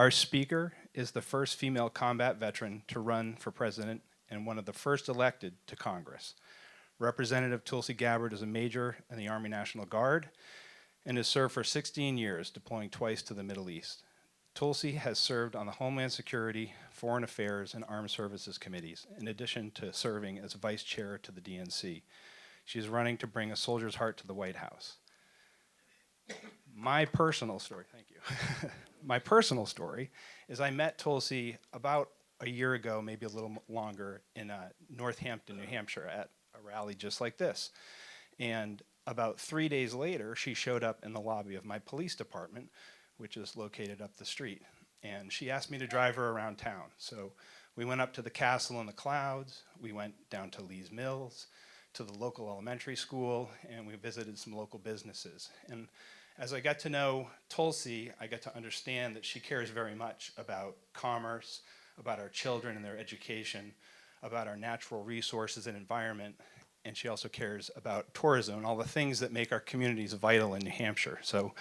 Our speaker is the first female combat veteran to run for president and one of the first elected to Congress. Representative Tulsi Gabbard is a major in the Army National Guard and has served for 16 years, deploying twice to the Middle East. Tulsi has served on the Homeland Security, Foreign Affairs, and Armed Services Committees, in addition to serving as Vice Chair to the DNC. She is running to bring a soldier's heart to the White House. My personal story, thank you. My personal story is I met Tulsi about a year ago, maybe a little longer, in Northampton, New Hampshire, at a rally just like this. And about 3 days later, she showed up in the lobby of my police department, which is located up the street. And she asked me to drive her around town. So we went up to the castle in the clouds, we went down to Lee's Mills, to the local elementary school, and we visited some local businesses. And as I got to know Tulsi, I got to understand that she cares very much about commerce, about our children and their education, about our natural resources and environment, and she also cares about tourism and all the things that make our communities vital in New Hampshire. So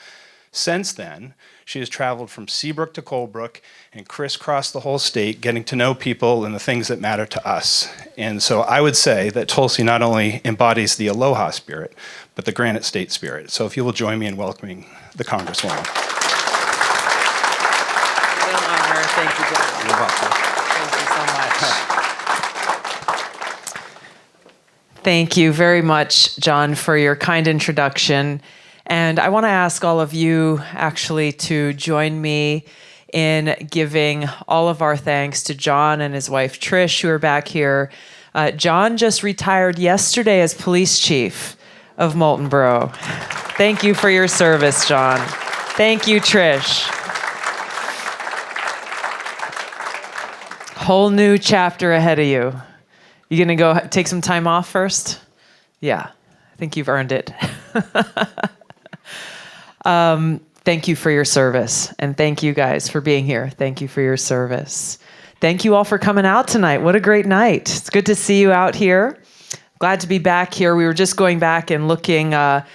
since then, she has traveled from Seabrook to Colebrook and crisscrossed the whole state, getting to know people and the things that matter to us. And so I would say that Tulsi not only embodies the Aloha spirit, but the Granite State spirit. So if you will join me in welcoming the Congresswoman. What an honor. Thank you, John. You're welcome. Thank you so much. Thank you very much, John, for your kind introduction. And I want to ask all of you actually to join me in giving all of our thanks to John and his wife Trish, who are back here. John just retired yesterday as police chief of Moultonborough. Thank you for your service, John. Thank you, Trish. Whole new chapter ahead of you. You gonna go take some time off first? Yeah, I think you've earned it. Thank you for your service, and thank you guys for being here. Thank you for your service. Thank you all for coming out tonight. What a great night. It's good to see you out here. Glad to be back here. We were just going back and looking at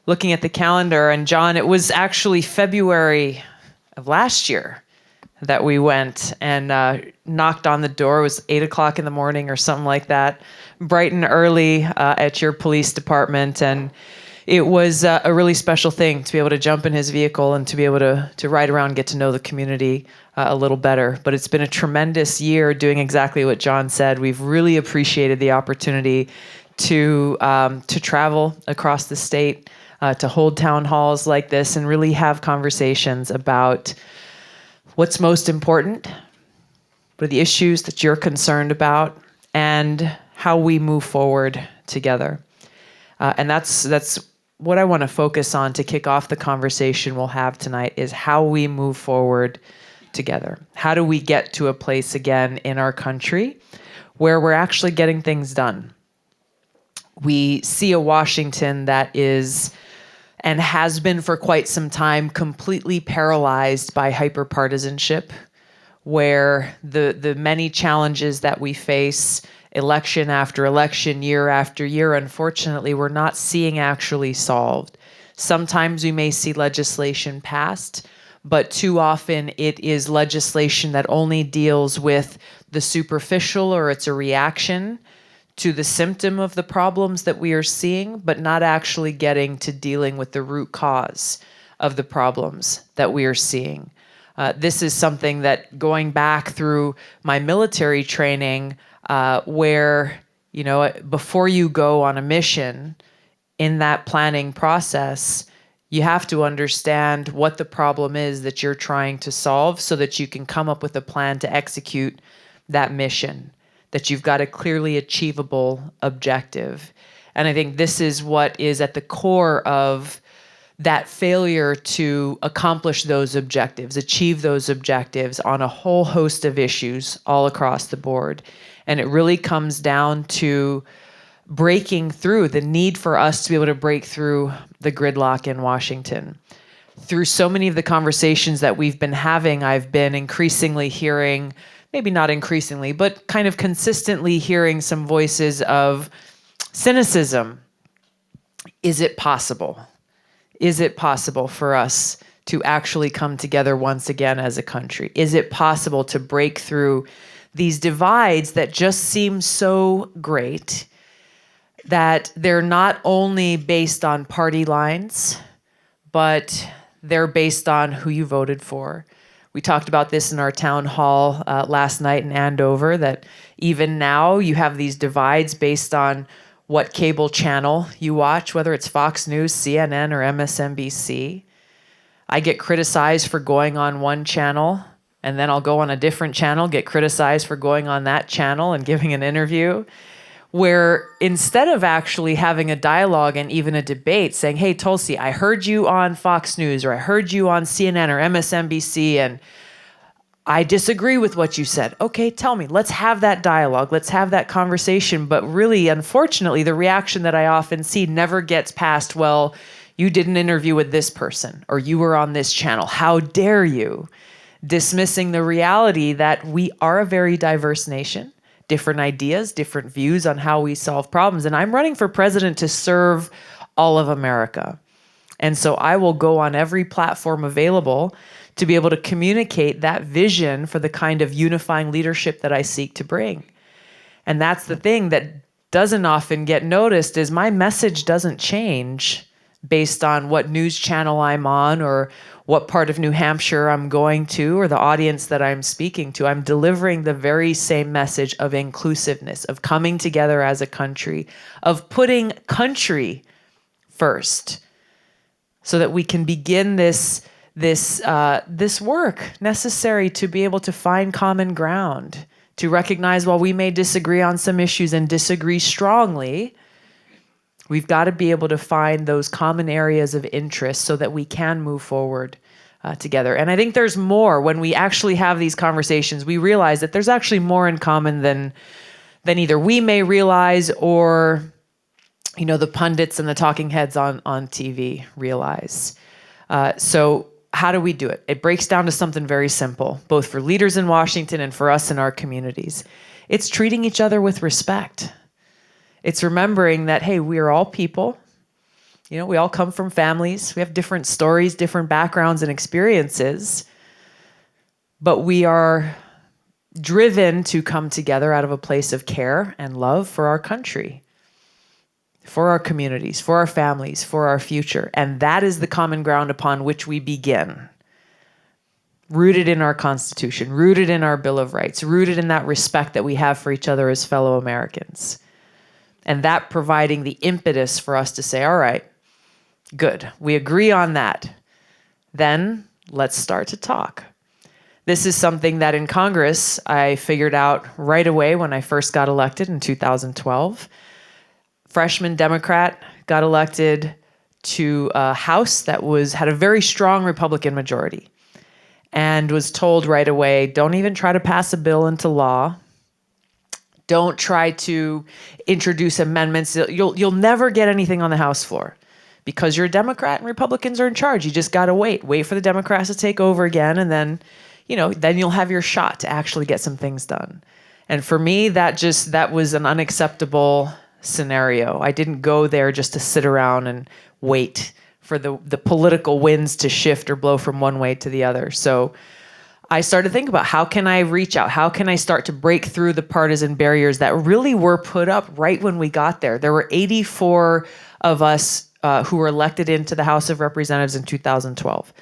the calendar, and John, it was actually February of last year that we went and knocked on the door. It was 8 o'clock in the morning or something like that, bright and early at your police department, and it was a really special thing to be able to jump in his vehicle and to be able to ride around and get to know the community a little better. But it's been a tremendous year doing exactly what John said. We've really appreciated the opportunity to travel across the state, to hold town halls like this and really have conversations about what's most important, what are the issues that you're concerned about, and how we move forward together. And that's what I want to focus on to kick off the conversation we'll have tonight, is how we move forward together. How do we get to a place again in our country where we're actually getting things done? We see a Washington that is, and has been for quite some time, completely paralyzed by hyperpartisanship, where the many challenges that we face election after election, year after year, unfortunately, we're not seeing actually solved. Sometimes we may see legislation passed, but too often it is legislation that only deals with the superficial, or it's a reaction to the symptom of the problems that we are seeing, but not actually getting to dealing with the root cause of the problems that we are seeing. This is something that, going back through my military training, where, you know, before you go on a mission, in that planning process, you have to understand what the problem is that you're trying to solve so that you can come up with a plan to execute that mission, that you've got a clearly achievable objective. And I think this is what is at the core of that failure to accomplish those objectives, achieve those objectives on a whole host of issues all across the board. And it really comes down to breaking through, the need for us to be able to break through the gridlock in Washington. Through so many of the conversations that we've been having, I've been increasingly hearing, maybe not increasingly, but kind of consistently hearing some voices of cynicism. Is it possible? Is it possible for us to actually come together once again as a country? Is it possible to break through these divides that just seem so great, that they're not only based on party lines, but they're based on who you voted for? We talked about this in our town hall last night in Andover, that even now you have these divides based on what cable channel you watch, whether it's Fox News, CNN, or MSNBC. I get criticized for going on one channel, and then I'll go on a different channel, get criticized for going on that channel and giving an interview, where instead of actually having a dialogue and even a debate saying, hey, Tulsi, I heard you on Fox News, or I heard you on CNN or MSNBC, and I disagree with what you said. Okay, tell me, let's have that dialogue, let's have that conversation. But really, unfortunately, the reaction that I often see never gets past, well, you did an interview with this person, or you were on this channel. How dare you? Dismissing the reality that we are a very diverse nation, different ideas, different views on how we solve problems. And I'm running for president to serve all of America. And so I will go on every platform available to be able to communicate that vision for the kind of unifying leadership that I seek to bring. And that's the thing that doesn't often get noticed, is my message doesn't change based on what news channel I'm on or what part of New Hampshire I'm going to or the audience that I'm speaking to. I'm delivering the very same message of inclusiveness, of coming together as a country, of putting country first, so that we can begin this work necessary to be able to find common ground, to recognize while we may disagree on some issues and disagree strongly, we've got to be able to find those common areas of interest so that we can move forward together. And I think there's more. When we actually have these conversations, we realize that there's actually more in common than either we may realize or, the pundits and the talking heads on TV realize. So how do we do it? It breaks down to something very simple, both for leaders in Washington and for us in our communities. It's treating each other with respect. It's remembering that, hey, we are all people. We all come from families. We have different stories, different backgrounds and experiences. But we are driven to come together out of a place of care and love for our country, for our communities, for our families, for our future. And that is the common ground upon which we begin. Rooted in our Constitution, rooted in our Bill of Rights, rooted in that respect that we have for each other as fellow Americans. And that providing the impetus for us to say, all right, good, we agree on that. Then let's start to talk. This is something that in Congress, I figured out right away when I first got elected in 2012. Freshman Democrat got elected to a House that had a very strong Republican majority, and was told right away, don't even try to pass a bill into law. Don't try to introduce amendments. You'll never get anything on the House floor because you're a Democrat and Republicans are in charge. You just got to wait for the Democrats to take over again. And then, then you'll have your shot to actually get some things done. And for me, that was an unacceptable scenario. I didn't go there just to sit around and wait for the political winds to shift or blow from one way to the other. So I started to think about, how can I reach out? How can I start to break through the partisan barriers that really were put up right when we got there? There were 84 of us who were elected into the House of Representatives in 2012.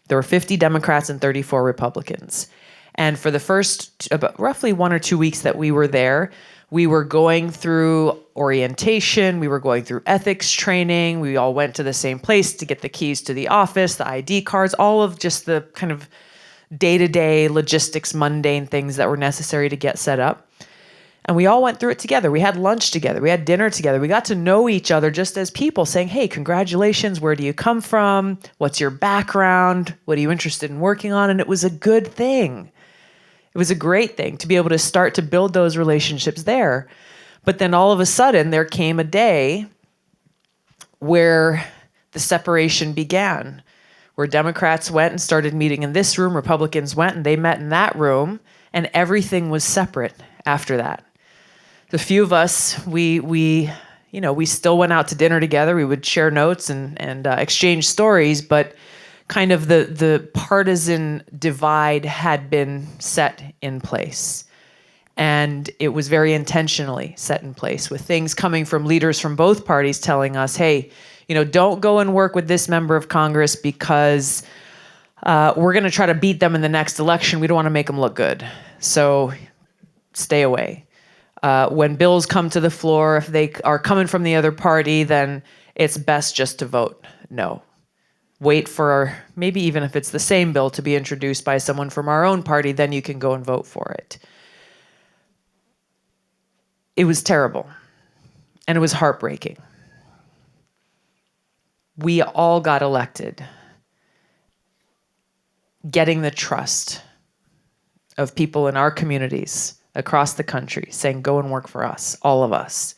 There were 50 Democrats and 34 Republicans. And for the first about roughly 1 or 2 weeks that we were there, we were going through orientation, we were going through ethics training, we all went to the same place to get the keys to the office, the ID cards, all of just the kind of day-to-day logistics, mundane things that were necessary to get set up. And we all went through it together. We had lunch together. We had dinner together. We got to know each other just as people, saying, hey, congratulations. Where do you come from? What's your background? What are you interested in working on? And it was a good thing. It was a great thing to be able to start to build those relationships there. But then all of a sudden, there came a day where the separation began, where Democrats went and started meeting in this room, Republicans went and they met in that room, and everything was separate after that. The few of us, we still went out to dinner together. We would share notes and exchange stories, but kind of the partisan divide had been set in place. And it was very intentionally set in place, with things coming from leaders from both parties telling us, hey, don't go and work with this member of Congress because we're going to try to beat them in the next election. We don't want to make them look good. So stay away. When bills come to the floor, if they are coming from the other party, then it's best just to vote no. Wait for, maybe even if it's the same bill, to be introduced by someone from our own party, then you can go and vote for it. It was terrible, and it was heartbreaking. We all got elected, getting the trust of people in our communities across the country, saying, go and work for us, all of us,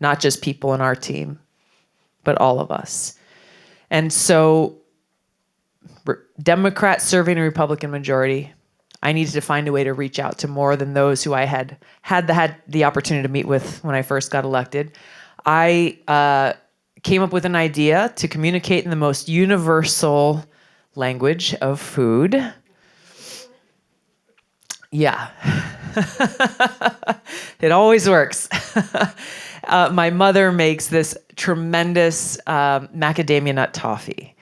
not just people in our team, but all of us. And so, Democrats serving a Republican majority, I needed to find a way to reach out to more than those who I had the opportunity to meet with when I first got elected. I came up with an idea to communicate in the most universal language of food. Yeah. It always works. My mother makes this tremendous macadamia nut toffee.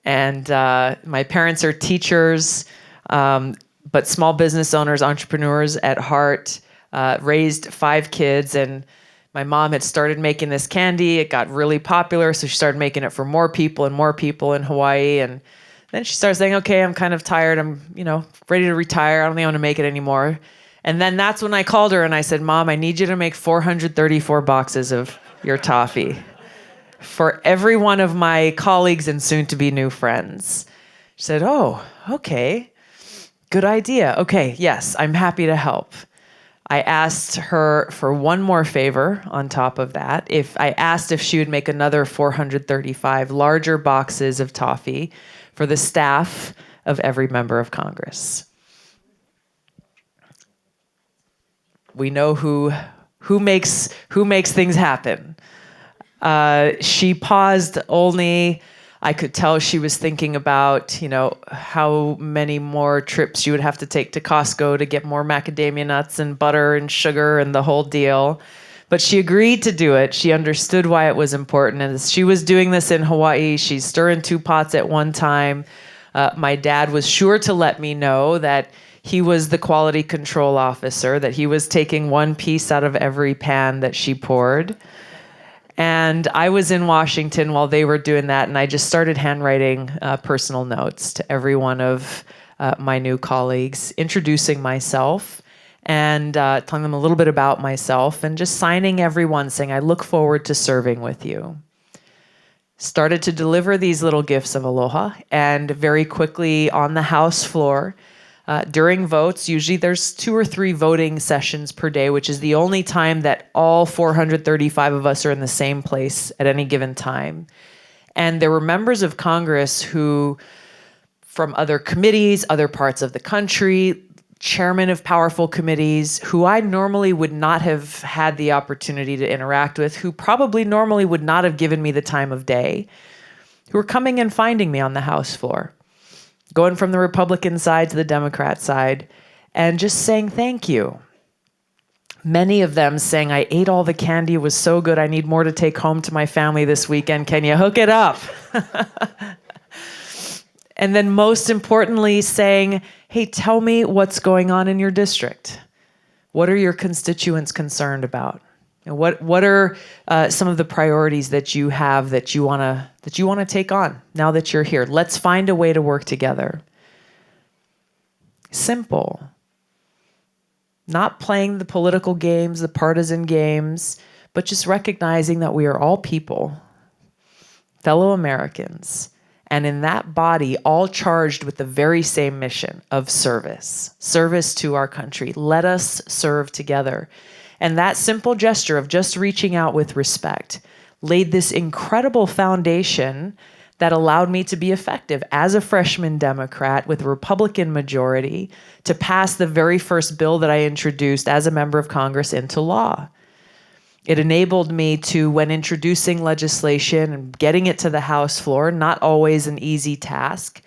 And my parents are teachers, but small business owners, entrepreneurs at heart, raised 5 kids. And my mom had started making this candy. It got really popular, so she started making it for more people in Hawaii. And then she started saying, okay, I'm kind of tired. I'm, ready to retire. I don't think I want to make it anymore. And then that's when I called her and I said, Mom, I need you to make 434 boxes of your toffee for every one of my colleagues and soon-to-be new friends. She said, oh, okay, good idea. Okay, yes, I'm happy to help. I asked her for one more favor on top of that. I asked if she would make another 435 larger boxes of toffee for the staff of every member of Congress. We know who makes things happen. She paused only. I could tell she was thinking about, how many more trips she would have to take to Costco to get more macadamia nuts and butter and sugar and the whole deal. But she agreed to do it. She understood why it was important. And as she was doing this in Hawaii, she's stirring 2 pots at one time. My dad was sure to let me know that he was the quality control officer, that he was taking 1 piece out of every pan that she poured. And I was in Washington while they were doing that, and I just started handwriting personal notes to every one of my new colleagues, introducing myself and telling them a little bit about myself, and just signing everyone saying, I look forward to serving with you. Started to deliver these little gifts of aloha, and very quickly on the House floor, during votes, usually there's 2 or 3 voting sessions per day, which is the only time that all 435 of us are in the same place at any given time. And there were members of Congress who, from other committees, other parts of the country, chairmen of powerful committees, who I normally would not have had the opportunity to interact with, who probably normally would not have given me the time of day, who were coming and finding me on the House floor, going from the Republican side to the Democrat side, and just saying thank you. Many of them saying, I ate all the candy, it was so good, I need more to take home to my family this weekend, can you hook it up? And then most importantly saying, hey, tell me what's going on in your district. What are your constituents concerned about? And what are some of the priorities that you have that you want to take on now that you're here? Let's find a way to work together. Simple. Not playing the political games, the partisan games, but just recognizing that we are all people, fellow Americans, and in that body, all charged with the very same mission of service to our country. Let us serve together. And that simple gesture of just reaching out with respect laid this incredible foundation that allowed me to be effective as a freshman Democrat with a Republican majority to pass the very first bill that I introduced as a member of Congress into law. It enabled me to, when introducing legislation and getting it to the House floor, not always an easy task,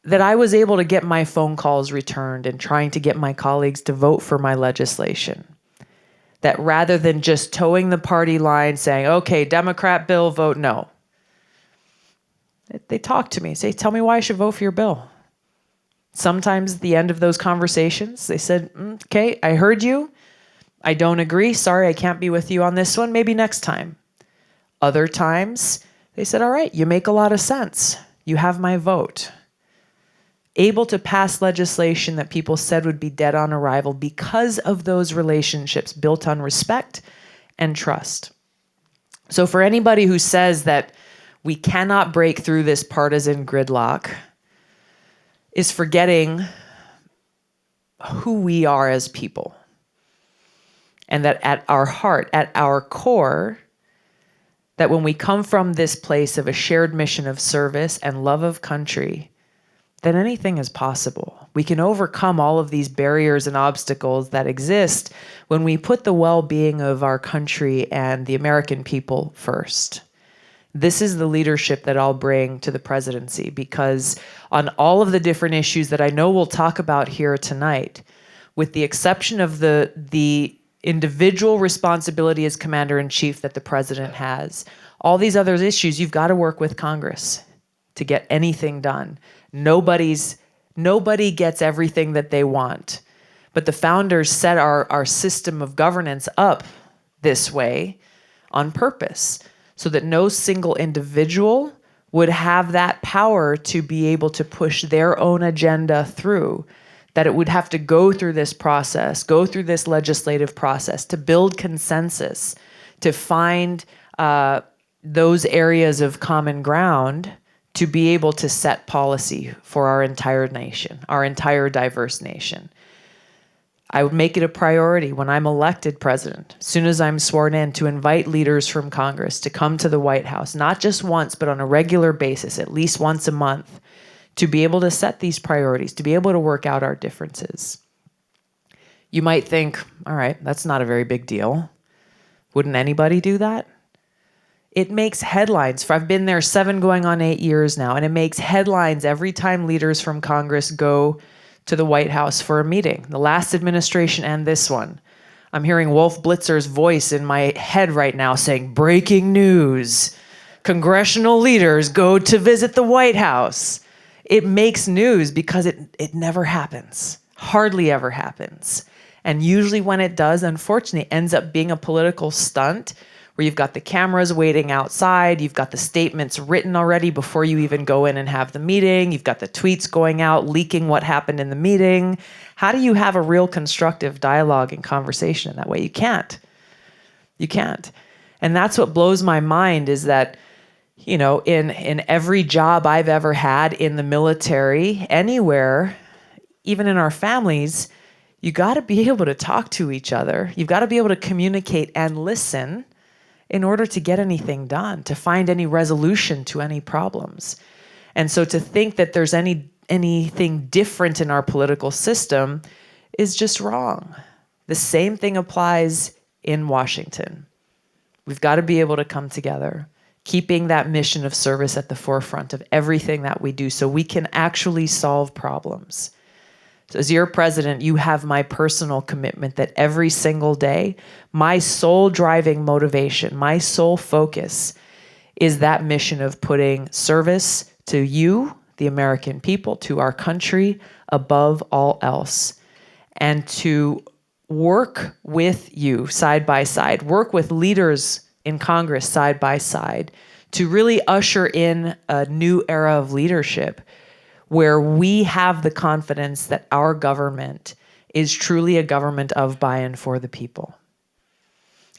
that I was able to get my phone calls returned and trying to get my colleagues to vote for my legislation. That rather than just towing the party line saying, okay, Democrat bill, vote no. They talk to me, say, tell me why I should vote for your bill. Sometimes at the end of those conversations, they said, okay, I heard you. I don't agree. Sorry, I can't be with you on this one. Maybe next time. Other times, they said, all right, you make a lot of sense. You have my vote. Able to pass legislation that people said would be dead on arrival because of those relationships built on respect and trust. So for anybody who says that we cannot break through this partisan gridlock, is forgetting who we are as people. And that at our heart, at our core, that when we come from this place of a shared mission of service and love of country, then anything is possible. We can overcome all of these barriers and obstacles that exist when we put the well-being of our country and the American people first. This is the leadership that I'll bring to the presidency, because on all of the different issues that I know we'll talk about here tonight, with the exception of the individual responsibility as commander-in-chief that the president has, all these other issues, you've got to work with Congress to get anything done. Nobody gets everything that they want. But the founders set our system of governance up this way on purpose, so that no single individual would have that power to be able to push their own agenda through, that it would have to go through this process, go through this legislative process to build consensus, to find those areas of common ground to be able to set policy for our entire nation, our entire diverse nation. I would make it a priority when I'm elected president, as soon as I'm sworn in, to invite leaders from Congress to come to the White House, not just once, but on a regular basis, at least once a month, to be able to set these priorities, to be able to work out our differences. You might think, all right, that's not a very big deal. Wouldn't anybody do that? It makes headlines. I've been there 7 going on 8 years now, and it makes headlines every time leaders from Congress go to the White House for a meeting, the last administration and this one. I'm hearing Wolf Blitzer's voice in my head right now saying, breaking news, congressional leaders go to visit the White House. It makes news because it never happens, hardly ever happens. And usually when it does, unfortunately, it ends up being a political stunt where you've got the cameras waiting outside, you've got the statements written already before you even go in and have the meeting, you've got the tweets going out, leaking what happened in the meeting. How do you have a real constructive dialogue and conversation in that way? You can't. You can't. And that's what blows my mind is that, you know, in every job I've ever had in the military, anywhere, even in our families, you got to be able to talk to each other. You've got to be able to communicate and listen in order to get anything done, to find any resolution to any problems. And so to think that there's anything different in our political system is just wrong. The same thing applies in Washington. We've got to be able to come together, keeping that mission of service at the forefront of everything that we do so we can actually solve problems. So as your president, you have my personal commitment that every single day, my sole driving motivation, my sole focus is that mission of putting service to you, the American people, to our country above all else, and to work with you side by side, work with leaders in Congress side by side to really usher in a new era of leadership where we have the confidence that our government is truly a government of, by, and for the people.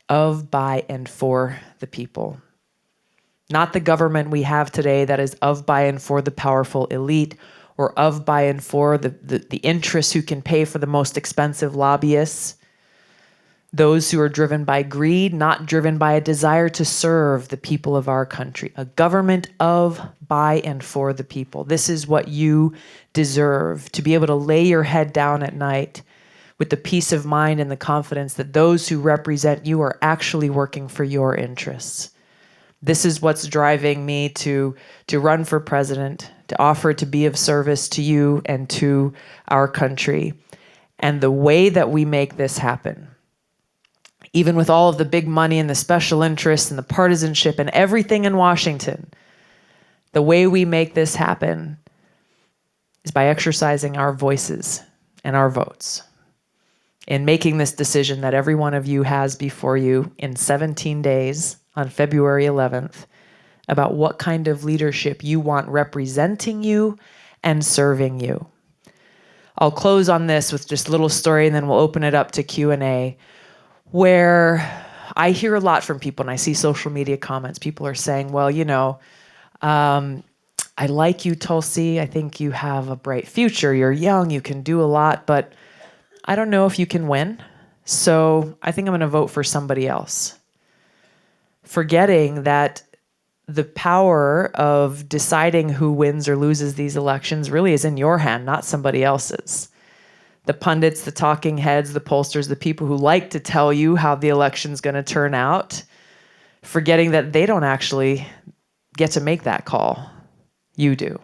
Of, by, and for the people. Not the government we have today that is of, by, and for the powerful elite, or of, by, and for the interests who can pay for the most expensive lobbyists. Those who are driven by greed, not driven by a desire to serve the people of our country. A government of, by, and for the people. This is what you deserve, to be able to lay your head down at night with the peace of mind and the confidence that those who represent you are actually working for your interests. This is what's driving me to run for president, to offer to be of service to you and to our country. And the way that we make this happen, even with all of the big money and the special interests and the partisanship and everything in Washington, the way we make this happen is by exercising our voices and our votes in making this decision that every one of you has before you in 17 days on February 11th about what kind of leadership you want representing you and serving you. I'll close on this with just a little story, and then we'll open it up to Q&A, where I hear a lot from people, and I see social media comments. People are saying, well, you know, I like you, Tulsi. I think you have a bright future. You're young. You can do a lot, but I don't know if you can win. So I think I'm going to vote for somebody else. Forgetting that the power of deciding who wins or loses these elections really is in your hand, not somebody else's. The pundits, the talking heads, the pollsters, the people who like to tell you how the election's going to turn out, forgetting that they don't actually get to make that call. You do.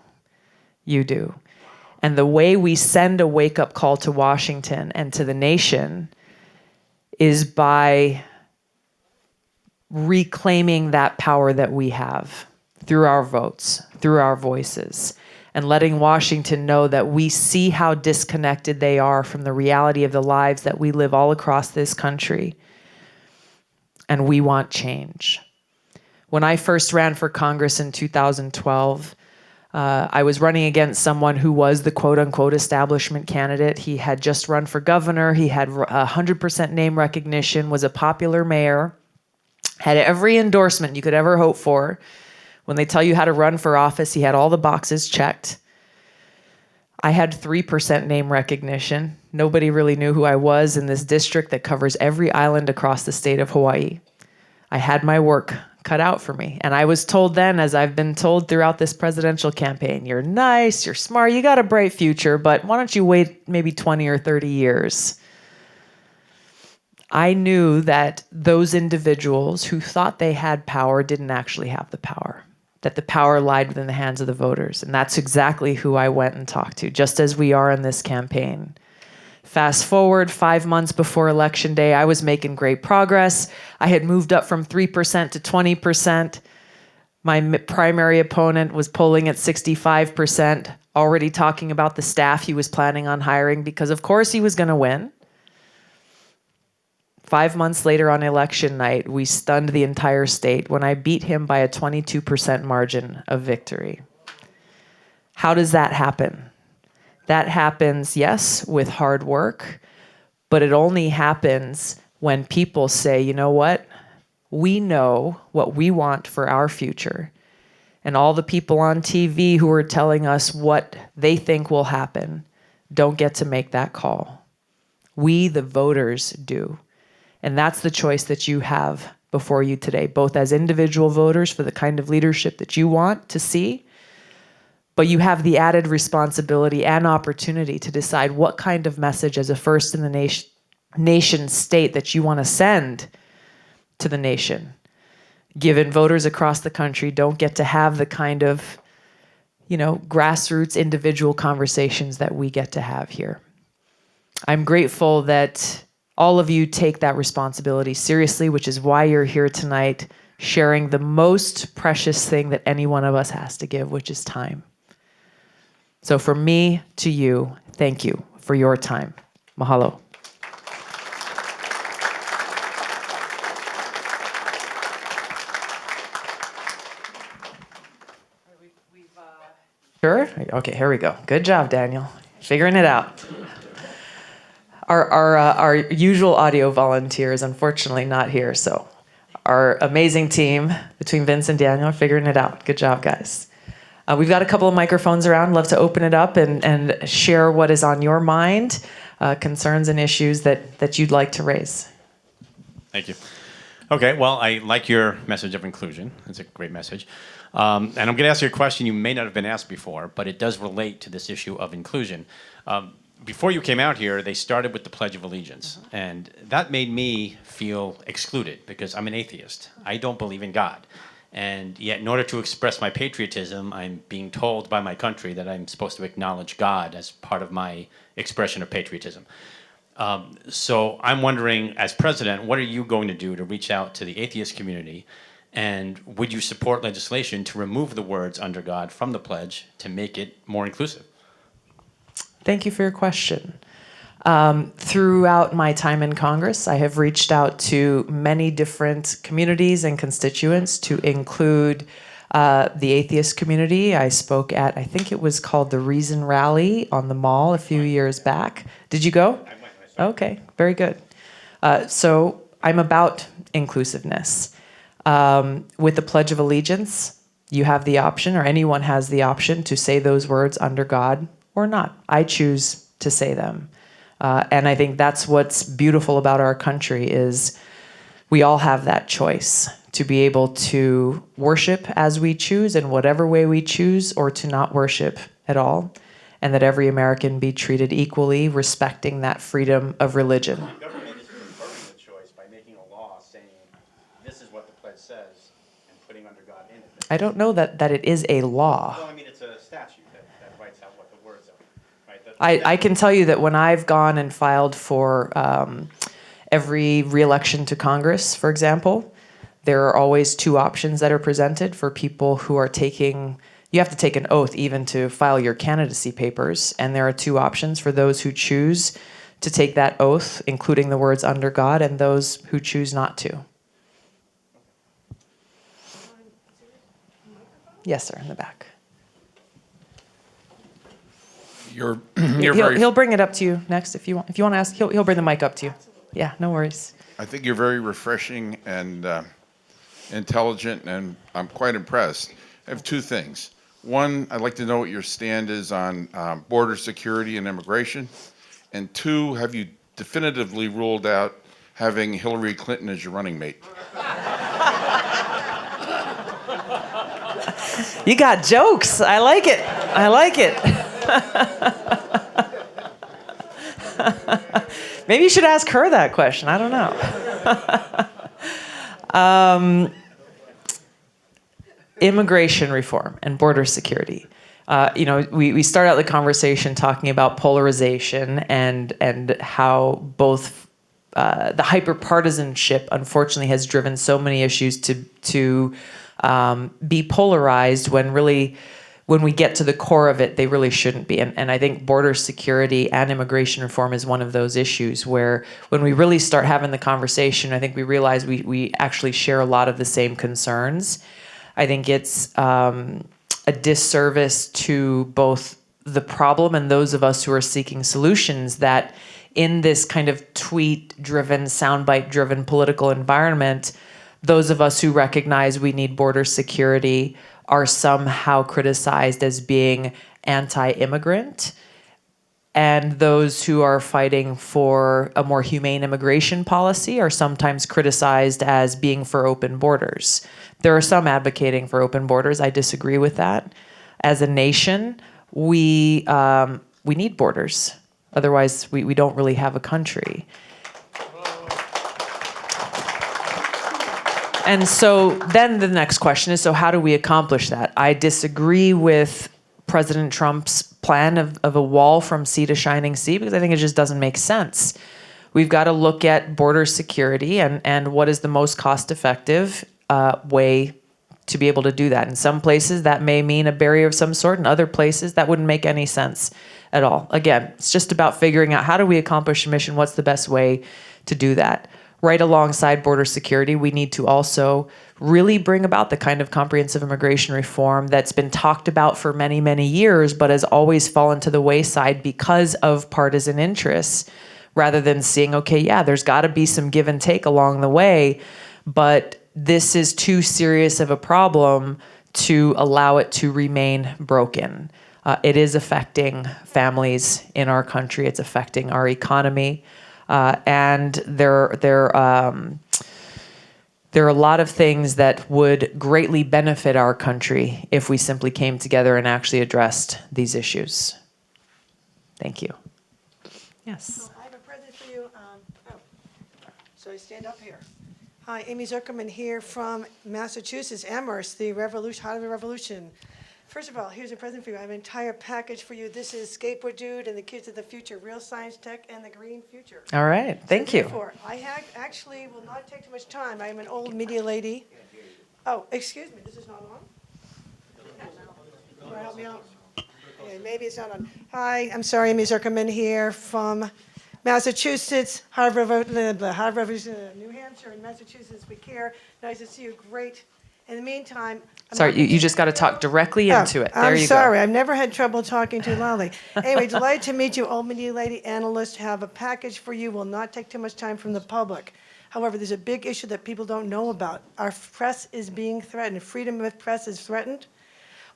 You do. And the way we send a wake-up call to Washington and to the nation is by reclaiming that power that we have through our votes, through our voices, and letting Washington know that we see how disconnected they are from the reality of the lives that we live all across this country. And we want change. When I first ran for Congress in 2012, I was running against someone who was the quote-unquote establishment candidate. He had just run for governor. He had 100% name recognition, was a popular mayor, had every endorsement you could ever hope for. When they tell you how to run for office, he had all the boxes checked. I had 3% name recognition. Nobody really knew who I was in this district that covers every island across the state of Hawaii. I had my work cut out for me. And I was told then, as I've been told throughout this presidential campaign, you're nice, you're smart, you got a bright future, but why don't you wait maybe 20 or 30 years? I knew that those individuals who thought they had power didn't actually have the power, that the power lied within the hands of the voters. And that's exactly who I went and talked to, just as we are in this campaign. Fast forward 5 months before Election Day, I was making great progress. I had moved up from 3% to 20%. My primary opponent was polling at 65%, already talking about the staff he was planning on hiring because, of course, he was going to win. 5 months later on election night, we stunned the entire state when I beat him by a 22% margin of victory. How does that happen? That happens, yes, with hard work, but it only happens when people say, you know what? We know what we want for our future. And all the people on TV who are telling us what they think will happen don't get to make that call. We, the voters, do. And that's the choice that you have before you today, both as individual voters for the kind of leadership that you want to see, but you have the added responsibility and opportunity to decide what kind of message as a first in the nation state that you want to send to the nation. Given voters across the country don't get to have the kind of, grassroots individual conversations that we get to have here. I'm grateful that all of you take that responsibility seriously, which is why you're here tonight, sharing the most precious thing that any one of us has to give, which is time. So from me to you, thank you for your time. Mahalo. Sure? Okay, here we go. Good job, Daniel. Figuring it out. Our usual audio volunteer is unfortunately not here, so our amazing team between Vince and Daniel are figuring it out. Good job, guys. We've got a couple of microphones around. Love to open it up and share what is on your mind, concerns and issues that you'd like to raise. Thank you. Okay, well, I like your message of inclusion. It's a great message. And I'm going to ask you a question you may not have been asked before, but it does relate to this issue of inclusion. Before you came out here, they started with the Pledge of Allegiance, and that made me feel excluded because I'm an atheist. I don't believe in God. And yet, in order to express my patriotism, I'm being told by my country that I'm supposed to acknowledge God as part of my expression of patriotism. So I'm wondering, as president, what are you going to do to reach out to the atheist community? And would you support legislation to remove the words "under God" from the pledge to make it more inclusive? Thank you for your question. Throughout my time in Congress, I have reached out to many different communities and constituents to include the atheist community. I spoke at, I think it was called the Reason Rally on the Mall a few years back. Did you go? I went. Okay, very good. So I'm about inclusiveness. With the Pledge of Allegiance, you have the option, or anyone has the option, to say those words "under God" or not. I choose to say them. And I think that's what's beautiful about our country is we all have that choice to be able to worship as we choose in whatever way we choose, or to not worship at all, and that every American be treated equally, respecting that freedom of religion. The government is confirming the choice by making a law saying this is what the pledge says and putting "under God" in it. I don't know that it is a law. Well, I mean, it's a statute that writes out what the words are, right? I can tell you that when I've gone and filed for every reelection to Congress, for example, there are always two options that are presented for people who are taking, you have to take an oath even to file your candidacy papers, and there are two options for those who choose to take that oath, including the words "under God," and those who choose not to. Yes, sir, in the back. He'll bring it up to you next if you want. If you want to ask, he'll bring the mic up to you. Yeah, no worries. I think you're very refreshing and intelligent, and I'm quite impressed. I have two things. One, I'd like to know what your stand is on border security and immigration. And two, have you definitively ruled out having Hillary Clinton as your running mate? You got jokes. I like it. I like it. Maybe you should ask her that question. I don't know. Immigration reform and border security. We start out the conversation talking about polarization and how both the hyperpartisanship, unfortunately, has driven so many issues to be polarized when we get to the core of it, they really shouldn't be. And I think border security and immigration reform is one of those issues where when we really start having the conversation, I think we realize we actually share a lot of the same concerns. I think it's a disservice to both the problem and those of us who are seeking solutions that in this kind of tweet-driven, soundbite-driven political environment, those of us who recognize we need border security are somehow criticized as being anti-immigrant, and those who are fighting for a more humane immigration policy are sometimes criticized as being for open borders. There are some advocating for open borders. I disagree with that. As a nation, we need borders. Otherwise, we don't really have a country. And so then the next question is, so how do we accomplish that? I disagree with President Trump's plan of a wall from sea to shining sea because I think it just doesn't make sense. We've got to look at border security and what is the most cost-effective way to be able to do that. In some places, that may mean a barrier of some sort. In other places, that wouldn't make any sense at all. Again, it's just about figuring out how do we accomplish a mission, what's the best way to do that. Right alongside border security, we need to also really bring about the kind of comprehensive immigration reform that's been talked about for many, many years, but has always fallen to the wayside because of partisan interests, rather than seeing, okay, yeah, there's got to be some give and take along the way, but this is too serious of a problem to allow it to remain broken. It is affecting families in our country. It's affecting our economy. And there are a lot of things that would greatly benefit our country if we simply came together and actually addressed these issues. Thank you. Yes. I have a present for you. So I stand up here. Hi, Amy Zuckerman here from Massachusetts, Amherst, the revolution, heart of the revolution. First of all, here's a present for you. I have an entire package for you. This is Skateboard Dude and the Kids of the Future, Real Science Tech and the Green Future. All right. Thank you. Therefore, actually will not take too much time. I am an old media lady. Oh, excuse me, this is not on? Will you help me out? Okay, maybe it's not on. Hi, I'm sorry, Amy Zuckerman here from Massachusetts, Harvard, New Hampshire, and Massachusetts. We care. Nice to see you. Great. In the meantime, Sorry, you just got to talk directly into it. There you I'm sorry. go. I've never had trouble talking too loudly. Anyway, delighted to meet you, old media lady analyst. Have a package for you. Will not take too much time from the public. However, there's a big issue that people don't know about. Our press is being threatened. Freedom of press is threatened.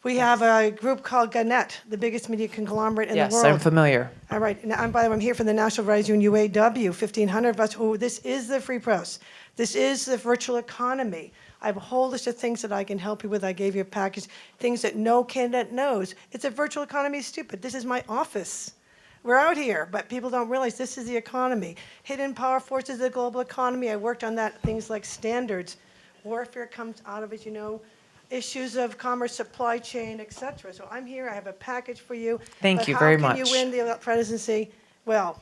We have a group called Gannett, the biggest media conglomerate in the world. Yes, I'm familiar. All right. And by the way, I'm here from the National Writers Union, UAW, 1,500 of us. Who this is the free press. This is the virtual economy. I have a whole list of things that I can help you with. I gave you a package, things that no candidate knows. It's a virtual economy, stupid. This is my office. We're out here, but people don't realize this is the economy. Hidden power forces of the global economy. I worked on that, things like standards. Warfare comes out of it, you know. Issues of commerce, supply chain, etc. So I'm here. I have a package for you. Thank you very How much. can you win the presidency? Well,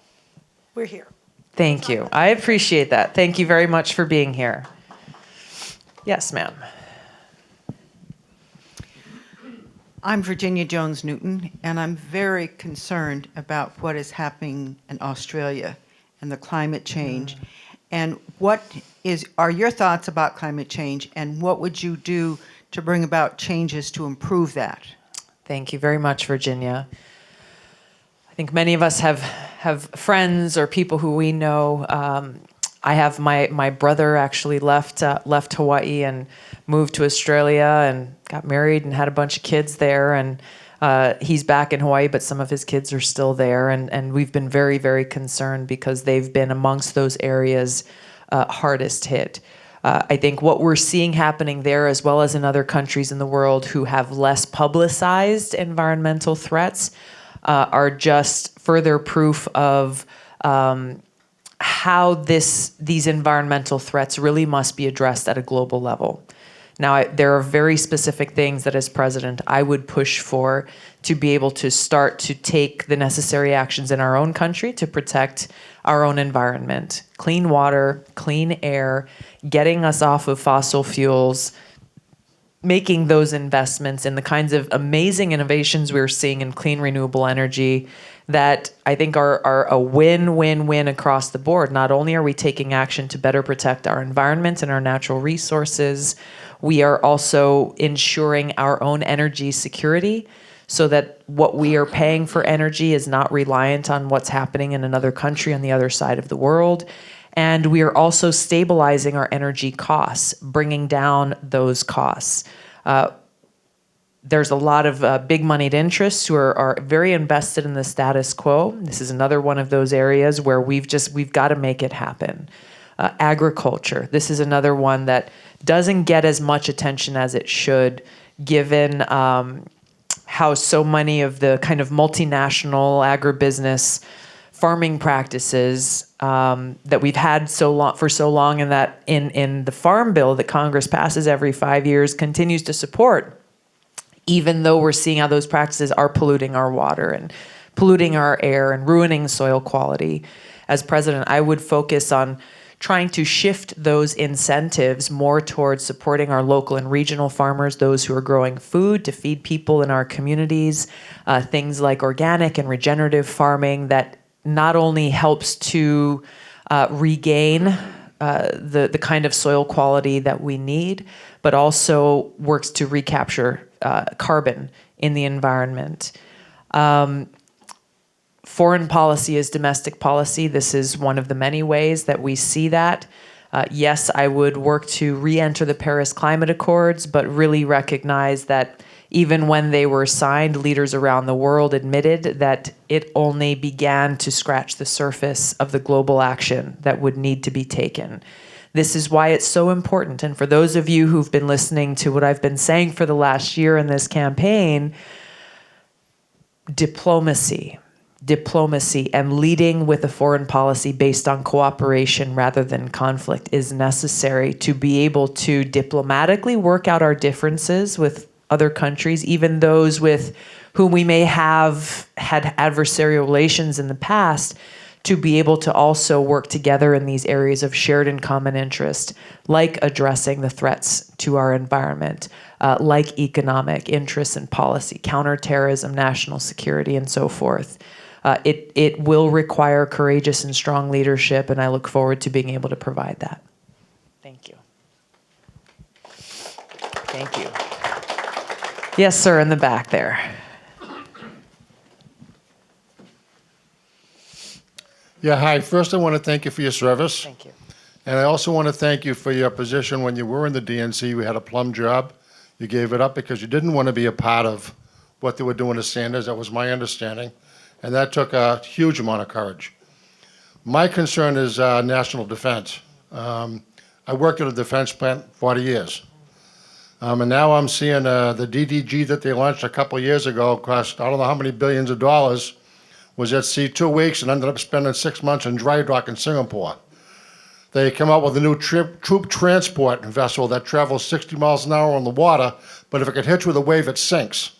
we're here. Thank you. I appreciate that. Thank you very much for being here. Yes, ma'am. I'm Virginia Jones Newton, and I'm very concerned about what is happening in Australia and the climate change. And what are your thoughts about climate change, and what would you do to bring about changes to improve that? Thank you very much, Virginia. I think many of us have friends or people who we know. I have my brother actually left Hawaii and moved to Australia and got married and had a bunch of kids there. And he's back in Hawaii, but some of his kids are still there. And we've been very, very concerned because they've been amongst those areas hardest hit. I think what we're seeing happening there, as well as in other countries in the world who have less publicized environmental threats, are just further proof of how these environmental threats really must be addressed at a global level. Now, there are very specific things that as president I would push for to be able to start to take the necessary actions in our own country to protect our own environment. Clean water, clean air, getting us off of fossil fuels, making those investments in the kinds of amazing innovations we're seeing in clean renewable energy that I think are a win-win-win across the board. Not only are we taking action to better protect our environment and our natural resources, we are also ensuring our own energy security so that what we are paying for energy is not reliant on what's happening in another country on the other side of the world. And we are also stabilizing our energy costs, bringing down those costs. There's a lot of big moneyed interests who are very invested in the status quo. This is another one of those areas where we've got to make it happen. Agriculture. This is another one that doesn't get as much attention as it should, given how so many of the kind of multinational agribusiness farming practices that we've had for so long, and that in the Farm Bill that Congress passes every 5 years continues to support, even though we're seeing how those practices are polluting our water and polluting our air and ruining soil quality. As president, I would focus on trying to shift those incentives more towards supporting our local and regional farmers, those who are growing food to feed people in our communities, things like organic and regenerative farming that not only helps to regain the kind of soil quality that we need, but also works to recapture carbon in the environment. Foreign policy is domestic policy. This is one of the many ways that we see that. Yes, I would work to re-enter the Paris Climate Accords, but really recognize that even when they were signed, leaders around the world admitted that it only began to scratch the surface of the global action that would need to be taken. This is why it's so important. And for those of you who've been listening to what I've been saying for the last year in this campaign, diplomacy. diplomacy and leading with a foreign policy based on cooperation rather than conflict is necessary to be able to diplomatically work out our differences with other countries, even those with whom we may have had adversarial relations in the past, to be able to also work together in these areas of shared and common interest, like addressing the threats to our environment, like economic interests and policy, counterterrorism, national security, and so forth. It will require courageous and strong leadership, and I look forward to being able to provide that. Thank you. Thank you. Yes, sir, in the back there. Yeah, hi. First, I want to thank you for your service. Thank you. And I also want to thank you for your position when you were in the DNC. You had a plum job. You gave it up because you didn't want to be a part of what they were doing to Sanders. That was my understanding. And that took a huge amount of courage. My concern is national defense. I worked at a defense plant 40 years. And now I'm seeing the DDG that they launched a couple of years ago cost I don't know how many billions of dollars, was at sea 2 weeks and ended up spending 6 months in dry dock in Singapore. They come out with a new troop transport vessel that travels 60 miles an hour on the water, but if it get hit with a wave, it sinks.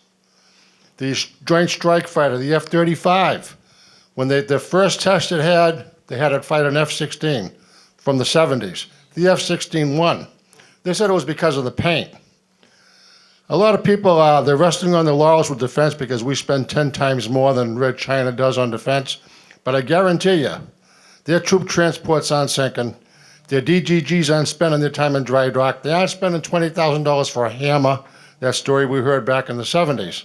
The Joint Strike Fighter, the F-35, when the first test they had it fight an F-16 from the 70s. The F-16 won. They said it was because of the paint. A lot of people, they're resting on their laurels with defense because we spend 10 times more than Red China does on defense. But I guarantee you, their troop transports aren't sinking. Their DGGs aren't spending their time in dry dock. They aren't spending $20,000 for a hammer, that story we heard back in the 70s.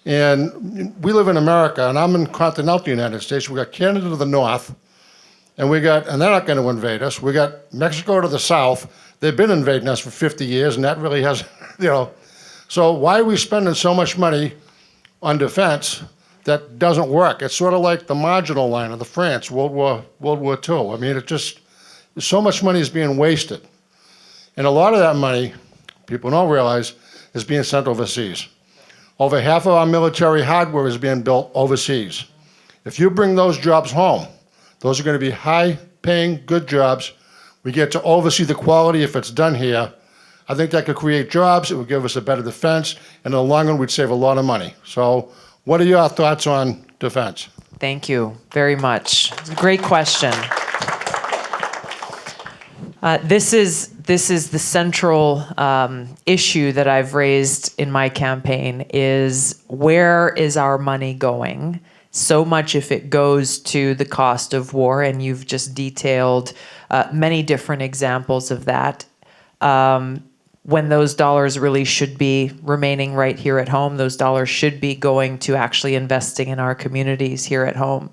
And we live in America, and I'm in continental United States. We got Canada to the north, and they're not going to invade us. We got Mexico to the south. They've been invading us for 50 years, and that really has, So why are we spending so much money on defense that doesn't work? It's sort of like the marginal line of the France, World War II. I mean, so much money is being wasted. And a lot of that money, people don't realize, is being sent overseas. Over half of our military hardware is being built overseas. If you bring those jobs home, those are going to be high-paying, good jobs. We get to oversee the quality if it's done here. I think that could create jobs. It would give us a better defense. And in the long run, we'd save a lot of money. So what are your thoughts on defense? Thank you very much. It's a great question. This is the central issue that I've raised in my campaign is where is our money going? So much if it goes to the cost of war, and you've just detailed many different examples of that. When those dollars really should be remaining right here at home, those dollars should be going to actually investing in our communities here at home.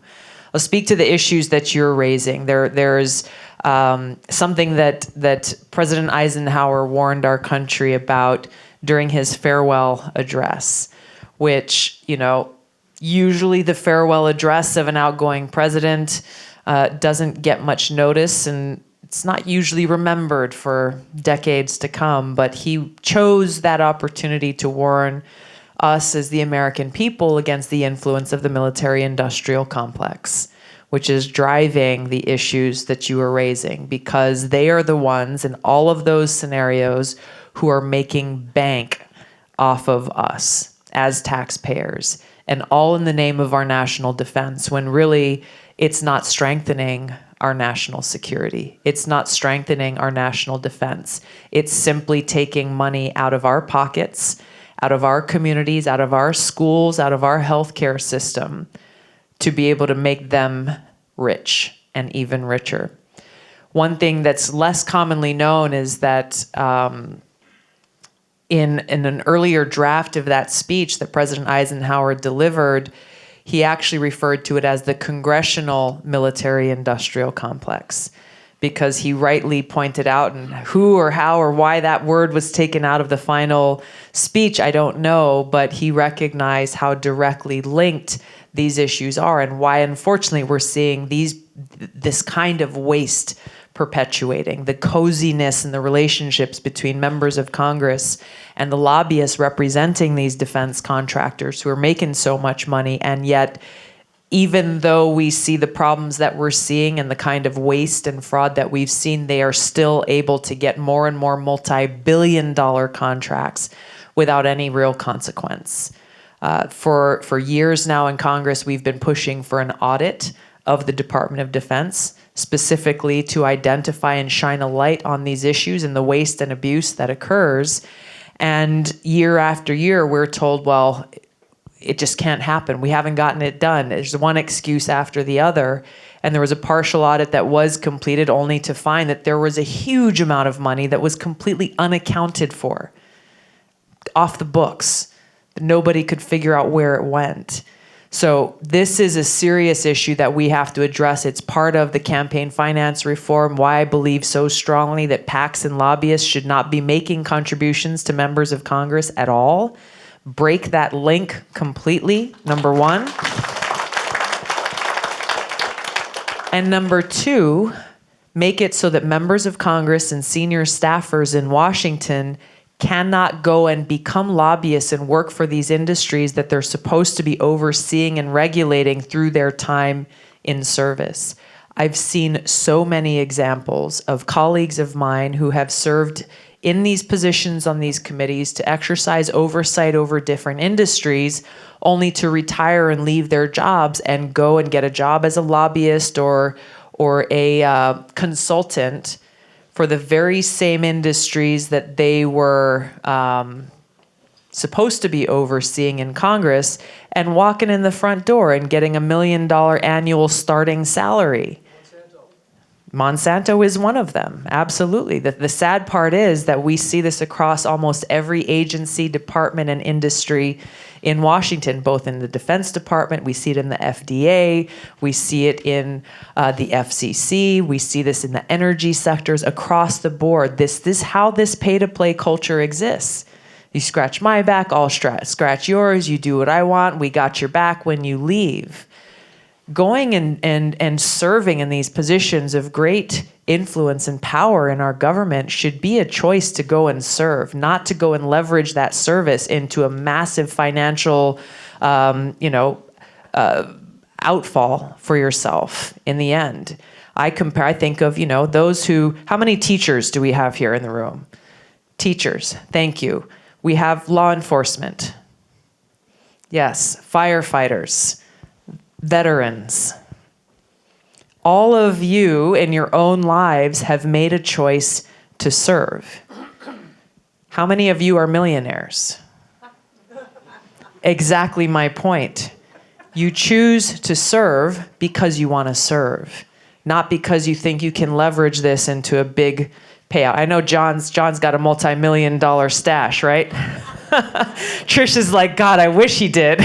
I'll speak to the issues that you're raising. There's something that President Eisenhower warned our country about during his farewell address, which, usually the farewell address of an outgoing president doesn't get much notice, and it's not usually remembered for decades to come, but he chose that opportunity to warn us as the American people against the influence of the military-industrial complex, which is driving the issues that you are raising, because they are the ones in all of those scenarios who are making bank off of us as taxpayers, and all in the name of our national defense, when really it's not strengthening our national security. It's not strengthening our national defense. It's simply taking money out of our pockets, out of our communities, out of our schools, out of our healthcare system to be able to make them rich and even richer. One thing that's less commonly known is that in an earlier draft of that speech that President Eisenhower delivered, he actually referred to it as the Congressional Military-Industrial Complex, because he rightly pointed out, and who or how or why that word was taken out of the final speech, I don't know, but he recognized how directly linked these issues are and why, unfortunately, we're seeing this kind of waste perpetuating, the coziness and the relationships between members of Congress and the lobbyists representing these defense contractors who are making so much money, and yet even though we see the problems that we're seeing and the kind of waste and fraud that we've seen, they are still able to get more and more multi-billion-dollar contracts without any real consequence. For years now in Congress, we've been pushing for an audit of the Department of Defense, specifically to identify and shine a light on these issues and the waste and abuse that occurs. And year after year, we're told, well, it just can't happen. We haven't gotten it done. There's one excuse after the other. And there was a partial audit that was completed only to find that there was a huge amount of money that was completely unaccounted for, off the books. Nobody could figure out where it went. So this is a serious issue that we have to address. It's part of the campaign finance reform, why I believe so strongly that PACs and lobbyists should not be making contributions to members of Congress at all. Break that link completely, number one. And number two, make it so that members of Congress and senior staffers in Washington cannot go and become lobbyists and work for these industries that they're supposed to be overseeing and regulating through their time in service. I've seen so many examples of colleagues of mine who have served in these positions on these committees to exercise oversight over different industries, only to retire and leave their jobs and go and get a job as a lobbyist or a consultant for the very same industries that they were supposed to be overseeing in Congress, and walking in the front door and getting $1 million annual starting salary. Monsanto is one of them, absolutely. The sad part is that we see this across almost every agency, department, and industry in Washington, both in the Defense Department, we see it in the FDA, we see it in the FCC, we see this in the energy sectors across the board. This is how this pay-to-play culture exists. You scratch my back, I'll scratch yours, you do what I want, we got your back when you leave. Going and serving in these positions of great influence and power in our government should be a choice to go and serve, not to go and leverage that service into a massive financial, outfall for yourself in the end. I think of, those who, how many teachers do we have here in the room? Teachers, thank you. We have law enforcement. Yes, firefighters. Veterans, all of you in your own lives have made a choice to serve. How many of you are millionaires? Exactly my point. You choose to serve because you want to serve, not because you think you can leverage this into a big payout. I know John's got a multi-million-dollar stash, right? Trish is like, God, I wish he did.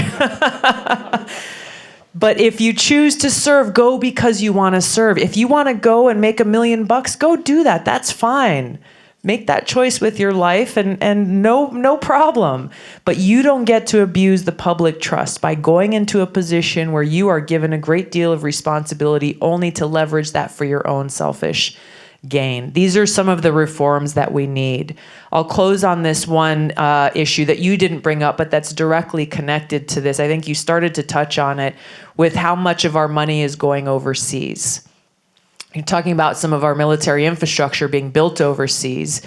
But if you choose to serve, go because you want to serve. If you want to go and make $1 million, go do that. That's fine. Make that choice with your life and no problem. But you don't get to abuse the public trust by going into a position where you are given a great deal of responsibility only to leverage that for your own selfish gain. These are some of the reforms that we need. I'll close on this one issue that you didn't bring up, but that's directly connected to this. I think you started to touch on it with how much of our money is going overseas. You're talking about some of our military infrastructure being built overseas,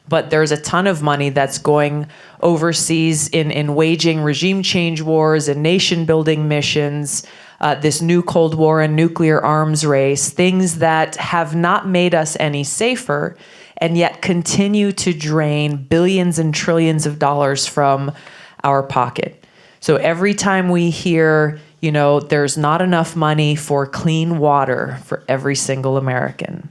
but there's a ton of money that's going overseas in waging regime change wars and nation building missions, this new Cold War and nuclear arms race, things that have not made us any safer and yet continue to drain billions and trillions of dollars from our pocket. So every time we hear, there's not enough money for clean water for every single American.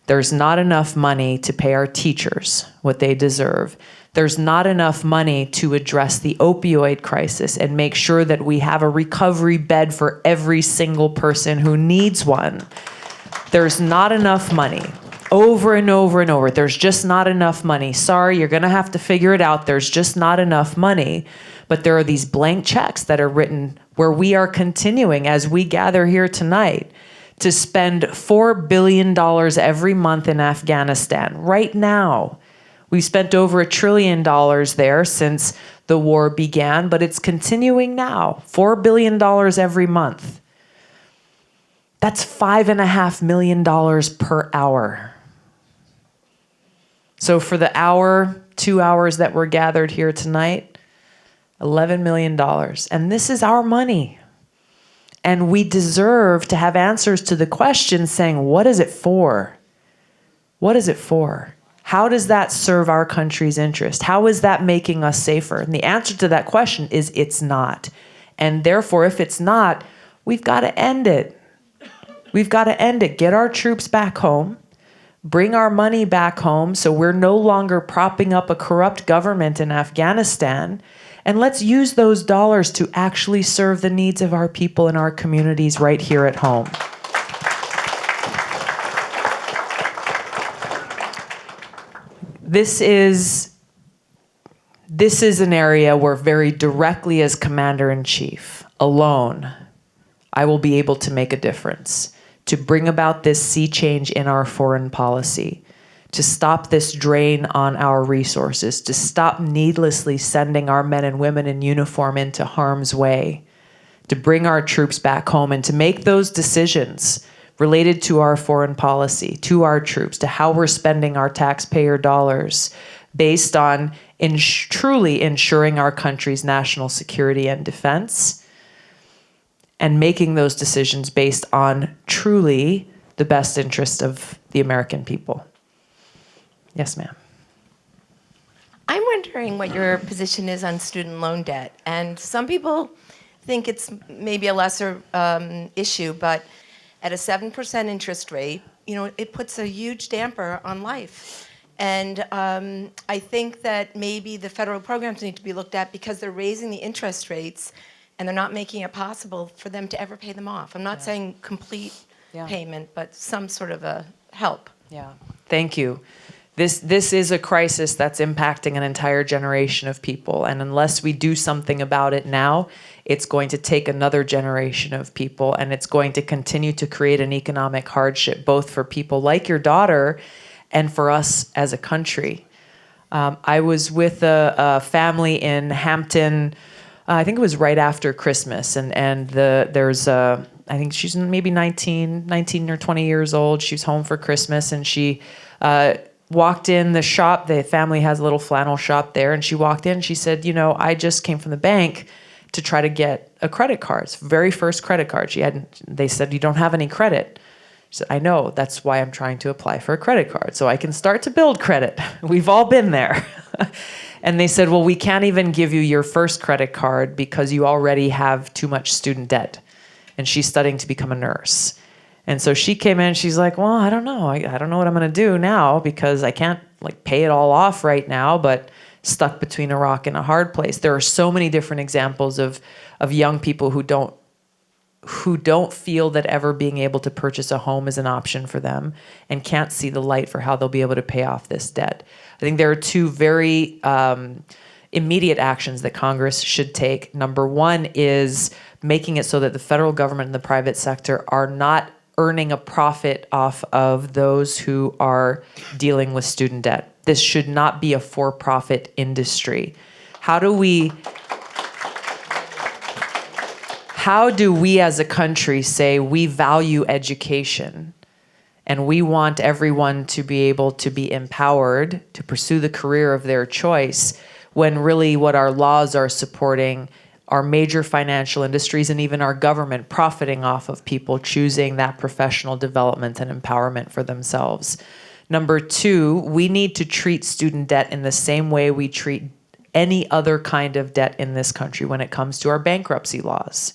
There's not enough money to pay our teachers what they deserve. There's not enough money to address the opioid crisis and make sure that we have a recovery bed for every single person who needs one. There's not enough money. Over and over and over. There's just not enough money. Sorry, you're going to have to figure it out. There's just not enough money. But there are these blank checks that are written where we are continuing, as we gather here tonight, to spend $4 billion every month in Afghanistan. Right now, we've spent over $1 trillion there since the war began, but it's continuing now. $4 billion every month. That's $5.5 million per hour. So for the hour, 2 hours that we're gathered here tonight, $11 million. And this is our money. And we deserve to have answers to the question saying, what is it for? What is it for? How does that serve our country's interest? How is that making us safer? And the answer to that question is it's not. And therefore, if it's not, we've got to end it. We've got to end it. Get our troops back home. Bring our money back home so we're no longer propping up a corrupt government in Afghanistan. And let's use those dollars to actually serve the needs of our people in our communities right here at home. This is an area where very directly as Commander-in-Chief, alone, I will be able to make a difference, to bring about this sea change in our foreign policy, to stop this drain on our resources, to stop needlessly sending our men and women in uniform into harm's way, to bring our troops back home and to make those decisions related to our foreign policy, to our troops, to how we're spending our taxpayer dollars based on truly ensuring our country's national security and defense, and making those decisions based on truly the best interest of the American people. Yes, ma'am. I'm wondering what your position is on student loan debt. And some people think it's maybe a lesser issue, but at a 7% interest rate, it puts a huge damper on life. And I think that maybe the federal programs need to be looked at because they're raising the interest rates and they're not making it possible for them to ever pay them off. I'm not saying complete payment, but some sort of a help. Yeah, thank you. This is a crisis that's impacting an entire generation of people. And unless we do something about it now, it's going to take another generation of people, and it's going to continue to create an economic hardship, both for people like your daughter and for us as a country. I was with a family in Hampton, I think it was right after Christmas, and there's I think she's maybe 19 or 20 years old. She was home for Christmas, and she walked in the shop. The family has a little flannel shop there, and she walked in and she said, I just came from the bank to try to get a credit card. It's very first credit card. They said, you don't have any credit. She said, I know, that's why I'm trying to apply for a credit card, so I can start to build credit. We've all been there. And they said, well, we can't even give you your first credit card because you already have too much student debt. And she's studying to become a nurse. And so she came in, she's like, well, I don't know. I don't know what I'm going to do now because I can't pay it all off right now, but stuck between a rock and a hard place. There are so many different examples of young people who don't feel that ever being able to purchase a home is an option for them and can't see the light for how they'll be able to pay off this debt. I think there are two very immediate actions that Congress should take. Number one is making it so that the federal government and the private sector are not earning a profit off of those who are dealing with student debt. This should not be a for-profit industry. How do we as a country say we value education and we want everyone to be able to be empowered to pursue the career of their choice when really what our laws are supporting are major financial industries and even our government profiting off of people choosing that professional development and empowerment for themselves. Number two, we need to treat student debt in the same way we treat any other kind of debt in this country when it comes to our bankruptcy laws.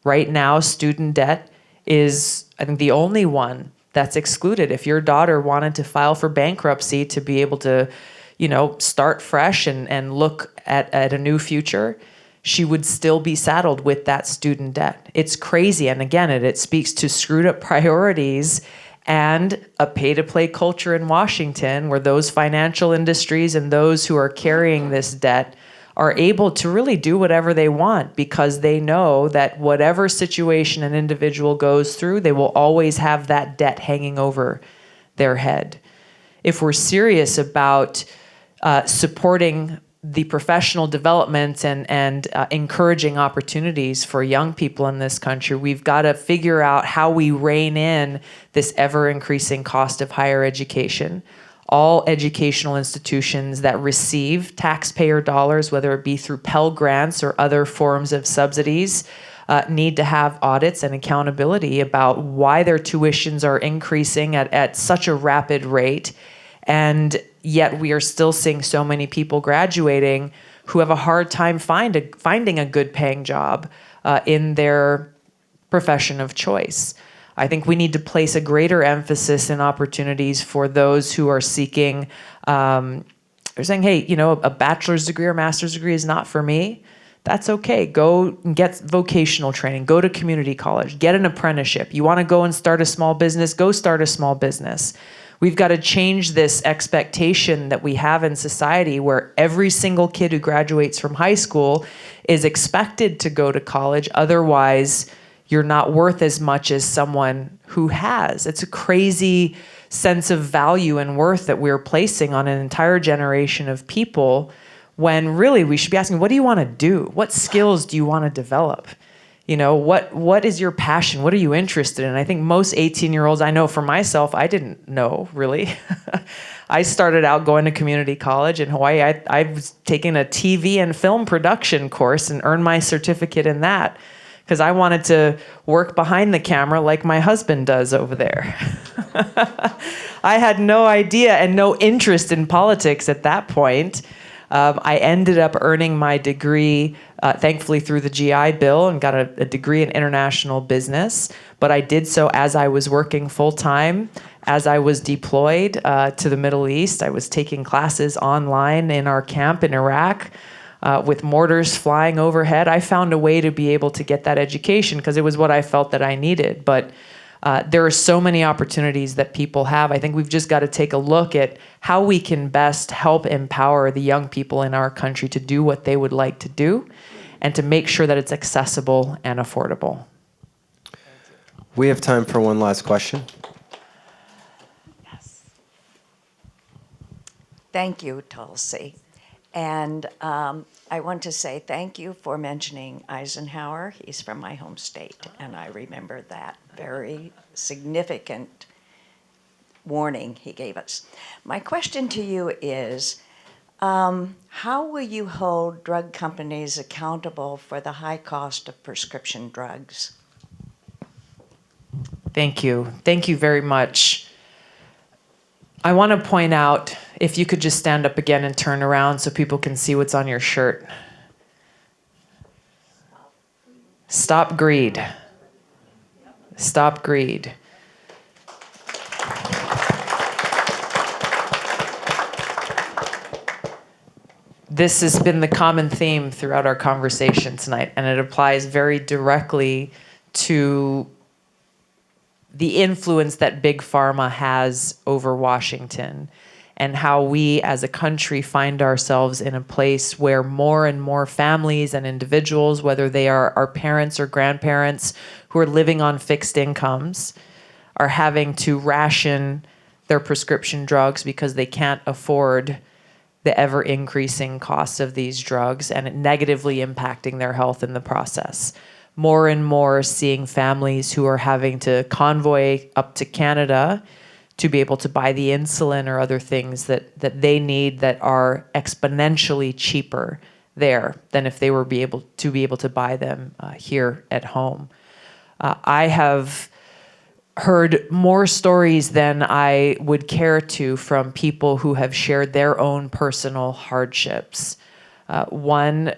Right now, student debt is, I think, the only one that's excluded. If your daughter wanted to file for bankruptcy to be able to, start fresh and look at a new future, she would still be saddled with that student debt. It's crazy. And again, it speaks to screwed up priorities and a pay-to-play culture in Washington where those financial industries and those who are carrying this debt are able to really do whatever they want because they know that whatever situation an individual goes through, they will always have that debt hanging over their head. If we're serious about supporting the professional development and encouraging opportunities for young people in this country, we've got to figure out how we rein in this ever-increasing cost of higher education. All educational institutions that receive taxpayer dollars, whether it be through Pell Grants or other forms of subsidies, need to have audits and accountability about why their tuitions are increasing at such a rapid rate. And yet we are still seeing so many people graduating who have a hard time finding a good paying job in their profession of choice. I think we need to place a greater emphasis and opportunities for those who are seeking, they're saying, hey, a bachelor's degree or master's degree is not for me. That's okay. Go and get vocational training. Go to community college. Get an apprenticeship. You want to go and start a small business? Go start a small business. We've got to change this expectation that we have in society where every single kid who graduates from high school is expected to go to college. Otherwise, you're not worth as much as someone who has. It's a crazy sense of value and worth that we're placing on an entire generation of people, when really we should be asking, what do you want to do? What skills do you want to develop? What is your passion? What are you interested in? I think most 18-year-olds, I know for myself, I didn't know really. I started out going to community college in Hawaii. I was taking a TV and film production course and earned my certificate in that because I wanted to work behind the camera like my husband does over there. I had no idea and no interest in politics at that point. I ended up earning my degree, thankfully through the GI Bill, and got a degree in international business. But I did so as I was working full-time, as I was deployed to the Middle East. I was taking classes online in our camp in Iraq with mortars flying overhead. I found a way to be able to get that education because it was what I felt that I needed. But there are so many opportunities that people have. I think we've just got to take a look at how we can best help empower the young people in our country to do what they would like to do and to make sure that it's accessible and affordable. We have time for one last question. Yes. Thank you, Tulsi. And I want to say thank you for mentioning Eisenhower. He's from my home state, and I remember that very significant warning he gave us. My question to you is, how will you hold drug companies accountable for the high cost of prescription drugs? Thank you. Thank you very much. I want to point out, if you could just stand up again and turn around so people can see what's on your shirt. Stop greed. Stop greed. This has been the common theme throughout our conversation tonight, and it applies very directly to the influence that Big Pharma has over Washington and how we as a country find ourselves in a place where more and more families and individuals, whether they are our parents or grandparents who are living on fixed incomes, are having to ration their prescription drugs because they can't afford the ever-increasing costs of these drugs, and it negatively impacting their health in the process. More and more seeing families who are having to convoy up to Canada to be able to buy the insulin or other things that they need that are exponentially cheaper there than if they were be able to buy them here at home. I have heard more stories than I would care to from people who have shared their own personal hardships. One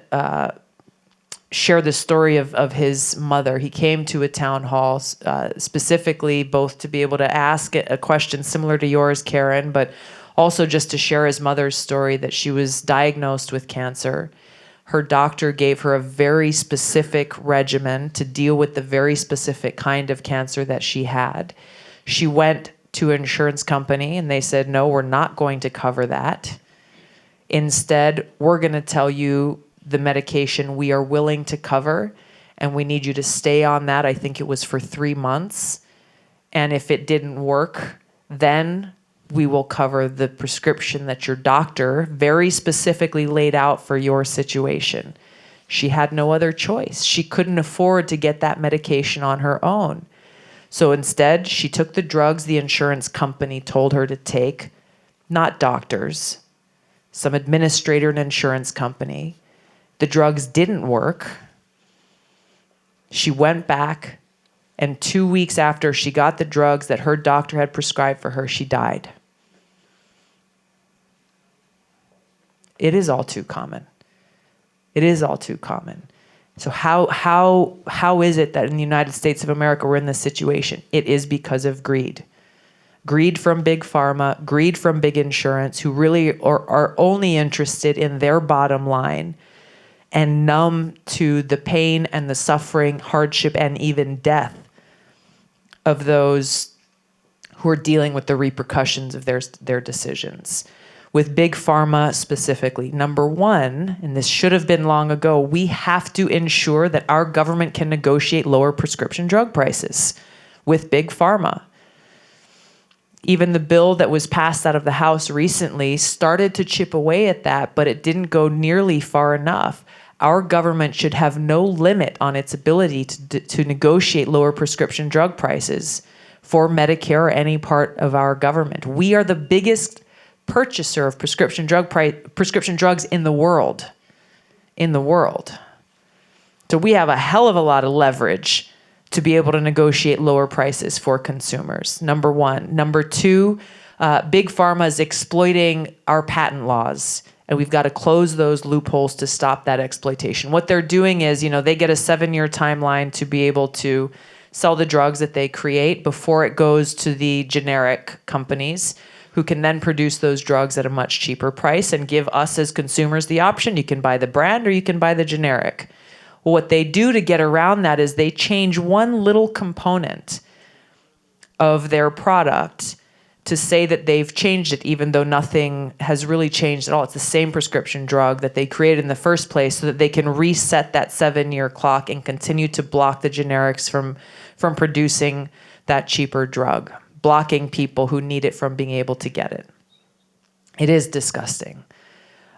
shared the story of his mother. He came to a town hall specifically both to be able to ask a question similar to yours, Karen, but also just to share his mother's story that she was diagnosed with cancer. Her doctor gave her a very specific regimen to deal with the very specific kind of cancer that she had. She went to an insurance company and they said, no, we're not going to cover that. Instead, we're going to tell you the medication we are willing to cover, and we need you to stay on that. I think it was for 3 months. And if it didn't work, then we will cover the prescription that your doctor very specifically laid out for your situation. She had no other choice. She couldn't afford to get that medication on her own. So instead, she took the drugs the insurance company told her to take, not doctors, some administrator in an insurance company. The drugs didn't work. She went back, and 2 weeks after she got the drugs that her doctor had prescribed for her, she died. It is all too common. It is all too common. So how is it that in the United States of America we're in this situation? It is because of greed. Greed from big pharma, greed from big insurance, who really are only interested in their bottom line and numb to the pain and the suffering, hardship, and even death of those who are dealing with the repercussions of their decisions. With big pharma specifically, number one, and this should have been long ago, we have to ensure that our government can negotiate lower prescription drug prices with big pharma. Even the bill that was passed out of the House recently started to chip away at that, but it didn't go nearly far enough. Our government should have no limit on its ability to negotiate lower prescription drug prices for Medicare or any part of our government. We are the biggest purchaser of prescription drugs in the world. So we have a hell of a lot of leverage to be able to negotiate lower prices for consumers, number one. Number two, big pharma is exploiting our patent laws, and we've got to close those loopholes to stop that exploitation. What they're doing is, they get a 7-year timeline to be able to sell the drugs that they create before it goes to the generic companies, who can then produce those drugs at a much cheaper price and give us as consumers the option. You can buy the brand or you can buy the generic. Well, what they do to get around that is they change one little component of their product to say that they've changed it, even though nothing has really changed at all. It's the same prescription drug that they created in the first place, so that they can reset that 7-year clock and continue to block the generics from producing that cheaper drug, blocking people who need it from being able to get it. It is disgusting.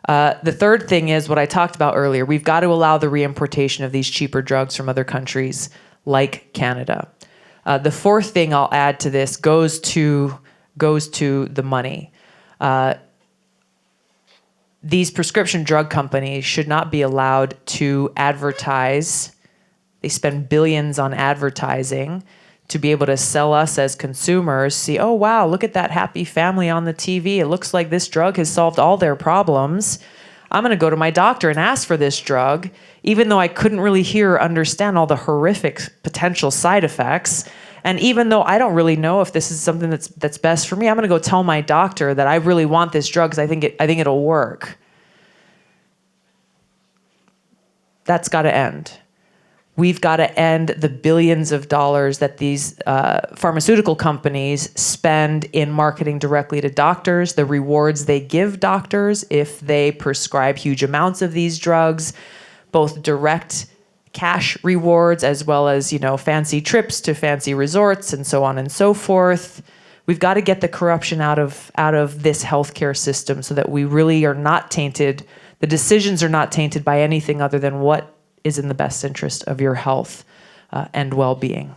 The third thing is what I talked about earlier. We've got to allow the reimportation of these cheaper drugs from other countries like Canada. The fourth thing I'll add to this goes to the money. These prescription drug companies should not be allowed to advertise. They spend billions on advertising to be able to sell us as consumers, see, oh, wow, look at that happy family on the TV. It looks like this drug has solved all their problems. I'm going to go to my doctor and ask for this drug, even though I couldn't really hear or understand all the horrific potential side effects. And even though I don't really know if this is something that's best for me, I'm going to go tell my doctor that I really want this drug because I think it'll work. That's got to end. We've got to end the billions of dollars that these pharmaceutical companies spend in marketing directly to doctors, the rewards they give doctors if they prescribe huge amounts of these drugs, both direct cash rewards as well as, fancy trips to fancy resorts and so on and so forth. We've got to get the corruption out of this healthcare system so that we really are not tainted. The decisions are not tainted by anything other than what is in the best interest of your health and well-being.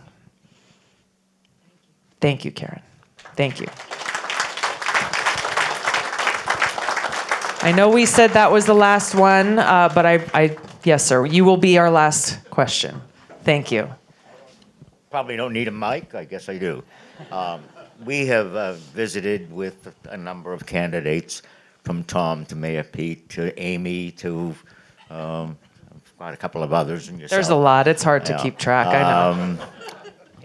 Thank you, Karen. Thank you. I know we said that was the last one, but yes, sir, you will be our last question. Thank you. Probably don't need a mic. I guess I do. We have visited with a number of candidates, from Tom to Mayor Pete to Amy to quite a couple of others. And yourself. There's a lot. It's hard to keep track. I know.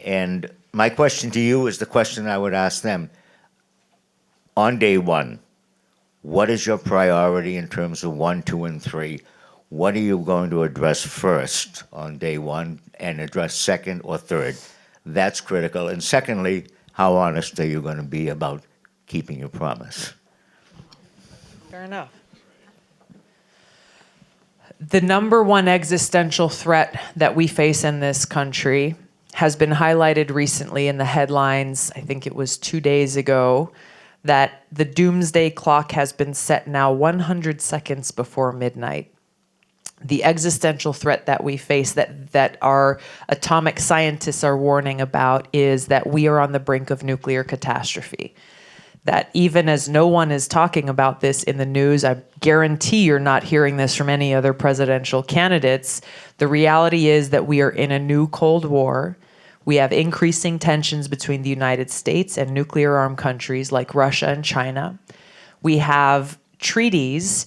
And my question to you is the question I would ask them. On day one, what is your priority in terms of 1, 2, and 3? What are you going to address first on day one and address second or third? That's critical. And secondly, how honest are you going to be about keeping your promise? Fair enough. The number one existential threat that we face in this country has been highlighted recently in the headlines. I think it was 2 days ago that the doomsday clock has been set now 100 seconds before midnight. The existential threat that we face, that our atomic scientists are warning about, is that we are on the brink of nuclear catastrophe. That even as no one is talking about this in the news, I guarantee you're not hearing this from any other presidential candidates, the reality is that we are in a new Cold War. We have increasing tensions between the United States and nuclear-armed countries like Russia and China. We have treaties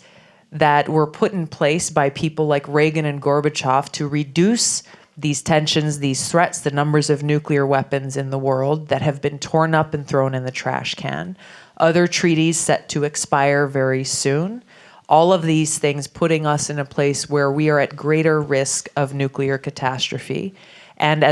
that were put in place by people like Reagan and Gorbachev to reduce these tensions, these threats, the numbers of nuclear weapons in the world that have been torn up and thrown in the trash can. Other treaties set to expire very soon. All of these things putting us in a place where we are at greater risk of nuclear catastrophe and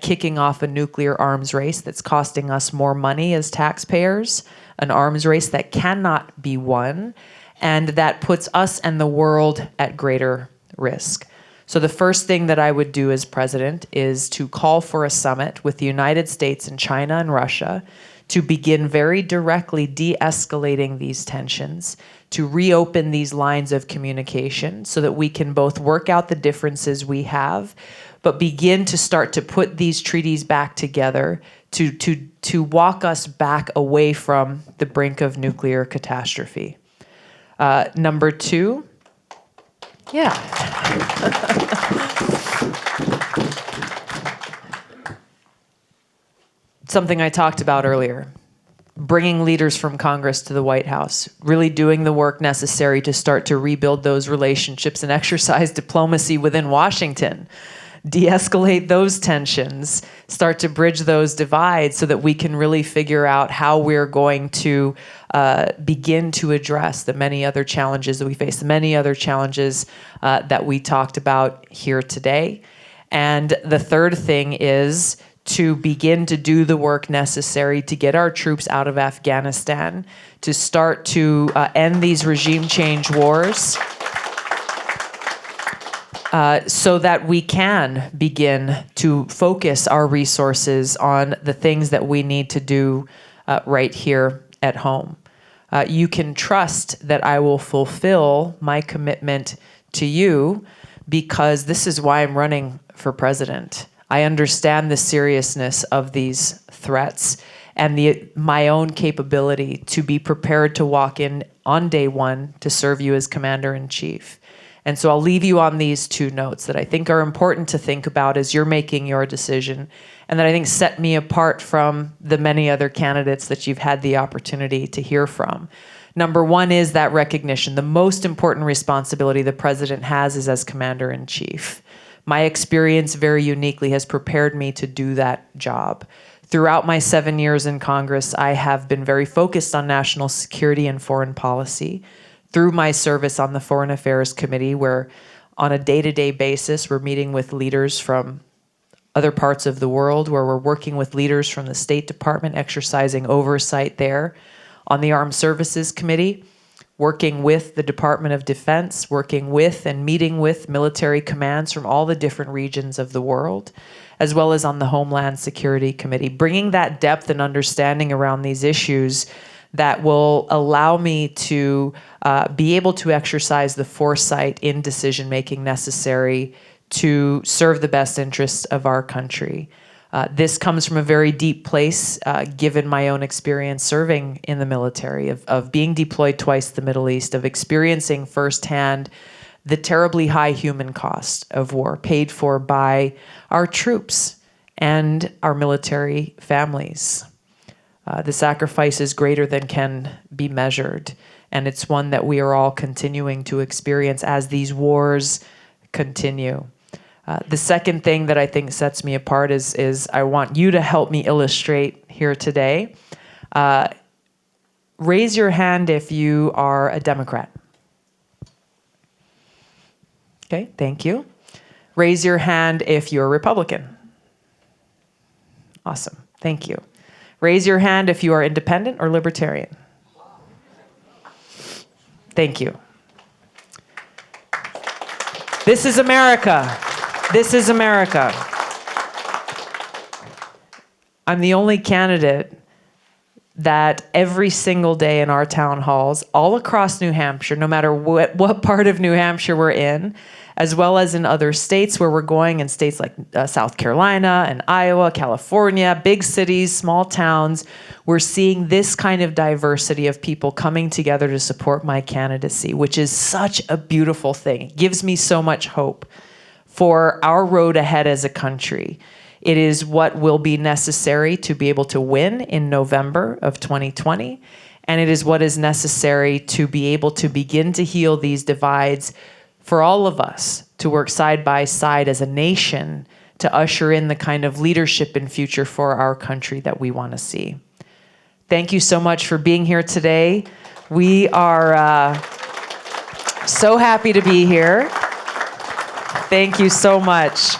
kicking off a nuclear arms race that's costing us more money as taxpayers, an arms race that cannot be won, and that puts us and the world at greater risk. So the first thing that I would do as president is to call for a summit with the United States and China and Russia to begin very directly de-escalating these tensions, to reopen these lines of communication so that we can both work out the differences we have, but begin to start to put these treaties back together to walk us back away from the brink of nuclear catastrophe. Number two, something I talked about earlier, bringing leaders from Congress to the White House, really doing the work necessary to start to rebuild those relationships and exercise diplomacy within Washington, de-escalate those tensions, start to bridge those divides so that we can really figure out how we're going to begin to address the many other challenges that we face, the many other challenges that we talked about here today. And the third thing is to begin to do the work necessary to get our troops out of Afghanistan, to start to end these regime change wars, so that we can begin to focus our resources on the things that we need to do right here at home. You can trust that I will fulfill my commitment to you, because this is why I'm running for president. I understand the seriousness of these threats and my own capability to be prepared to walk in on day one to serve you as Commander-in-Chief. And so I'll leave you on these two notes that I think are important to think about as you're making your decision, and that I think set me apart from the many other candidates that you've had the opportunity to hear from. Number one is that recognition. The most important responsibility the president has is as Commander-in-Chief. My experience very uniquely has prepared me to do that job. Throughout my 7 years in Congress, I have been very focused on national security and foreign policy. Through my service on the Foreign Affairs Committee, where on a day-to-day basis, we're meeting with leaders from other parts of the world, where we're working with leaders from the State Department, exercising oversight there. On the Armed Services Committee, working with the Department of Defense, working with and meeting with military commands from all the different regions of the world, as well as on the Homeland Security Committee, bringing that depth and understanding around these issues that will allow me to be able to exercise the foresight in decision-making necessary to serve the best interests of our country. This comes from a very deep place, given my own experience serving in the military, of being deployed twice to the Middle East, of experiencing firsthand the terribly high human cost of war paid for by our troops and our military families. The sacrifice is greater than can be measured, and it's one that we are all continuing to experience as these wars continue. The second thing that I think sets me apart is I want you to help me illustrate here today. Raise your hand if you are a Democrat. Okay, thank you. Raise your hand if you're a Republican. Awesome, thank you. Raise your hand if you are independent or libertarian. Thank you. This is America. This is America. I'm the only candidate that every single day in our town halls, all across New Hampshire, no matter what part of New Hampshire we're in, as well as in other states where we're going, in states like South Carolina and Iowa, California, big cities, small towns, we're seeing this kind of diversity of people coming together to support my candidacy, which is such a beautiful thing. It gives me so much hope for our road ahead as a country. It is what will be necessary to be able to win in November of 2020, and it is what is necessary to be able to begin to heal these divides for all of us to work side by side as a nation to usher in the kind of leadership and future for our country that we want to see. Thank you so much for being here today. We are so happy to be here. Thank you so much.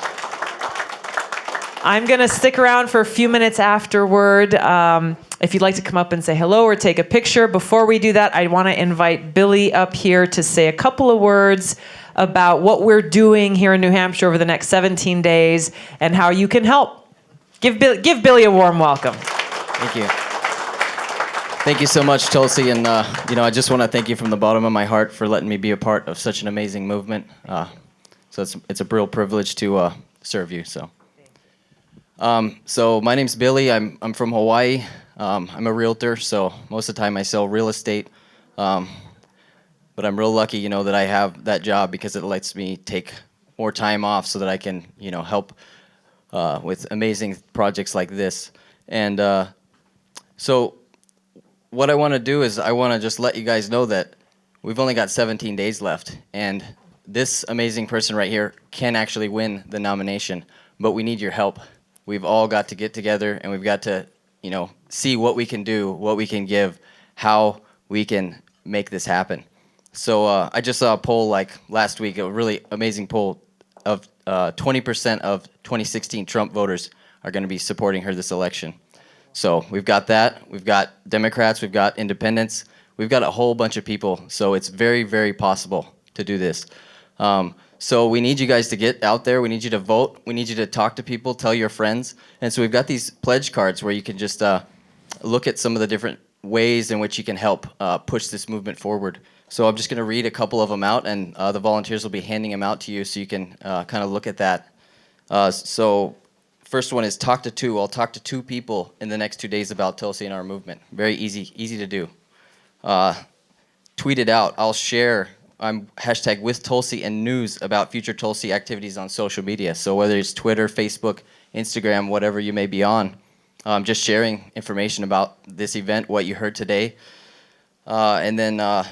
I'm going to stick around for a few minutes afterward. If you'd like to come up and say hello or take a picture. Before we do that, I want to invite Billy up here to say a couple of words about what we're doing here in New Hampshire over the next 17 days and how you can help. Give Billy a warm welcome. Thank you. Thank you so much, Tulsi. And, I just want to thank you from the bottom of my heart for letting me be a part of such an amazing movement. So it's a real privilege to serve you. So my name's Billy. I'm from Hawaii. I'm a realtor, so most of the time I sell real estate. But I'm real lucky, that I have that job because it lets me take more time off so that I can, help with amazing projects like this. And so what I want to do is I want to just let you guys know that we've only got 17 days left, and this amazing person right here can actually win the nomination, but we need your help. We've all got to get together, and we've got to, see what we can do, what we can give, how we can make this happen. So I just saw a poll like last week, a really amazing poll of 20% of 2016 Trump voters are going to be supporting her this election. So we've got that. We've got Democrats. We've got independents. We've got a whole bunch of people. So it's very, very possible to do this. So we need you guys to get out there. We need you to vote. We need you to talk to people, tell your friends. And so we've got these pledge cards where you can just look at some of the different ways in which you can help push this movement forward. So I'm just going to read a couple of them out, and the volunteers will be handing them out to you so you can kind of look at that. So first one is talk to two. I'll talk to two people in the next 2 days about Tulsi and our movement. Very easy to do. Tweet it out. I'll share. I'm hashtag with Tulsi and news about future Tulsi activities on social media. So whether it's Twitter, Facebook, Instagram, whatever you may be on, just sharing information about this event, what you heard today. And then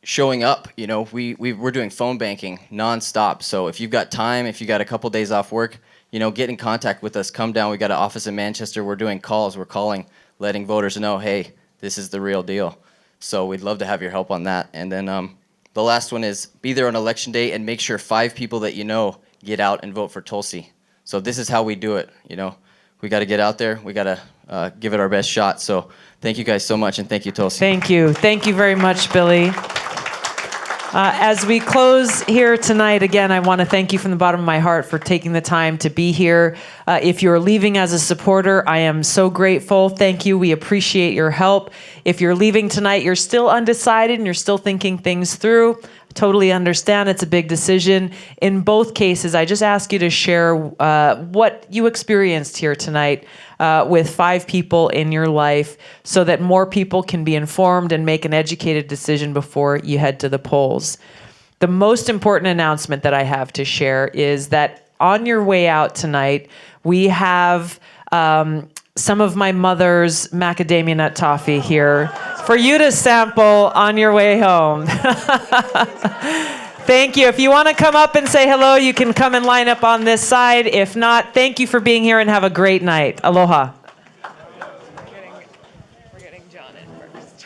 showing up, we're doing phone banking nonstop. So if you've got time, if you got a couple days off work, get in contact with us. Come down. We got an office in Manchester. We're doing calls. We're calling, letting voters know, hey, this is the real deal. So we'd love to have your help on that. And then the last one is be there on election day and make sure 5 people that you know get out and vote for Tulsi. So this is how we do it. We got to get out there. We got to give it our best shot. So thank you guys so much, and thank you, Tulsi. Thank you. Thank you very much, Billy. As we close here tonight, again, I want to thank you from the bottom of my heart for taking the time to be here. If you're leaving as a supporter, I am so grateful. Thank you. We appreciate your help. If you're leaving tonight, you're still undecided and you're still thinking things through, totally understand. It's a big decision. In both cases, I just ask you to share what you experienced here tonight with 5 people in your life so that more people can be informed and make an educated decision before you head to the polls. The most important announcement that I have to share is that on your way out tonight, we have some of my mother's macadamia nut toffee here for you to sample on your way home. Thank you. If you want to come up and say hello, you can come and line up on this side. If not, thank you for being here and have a great night. Aloha. We're getting John in first.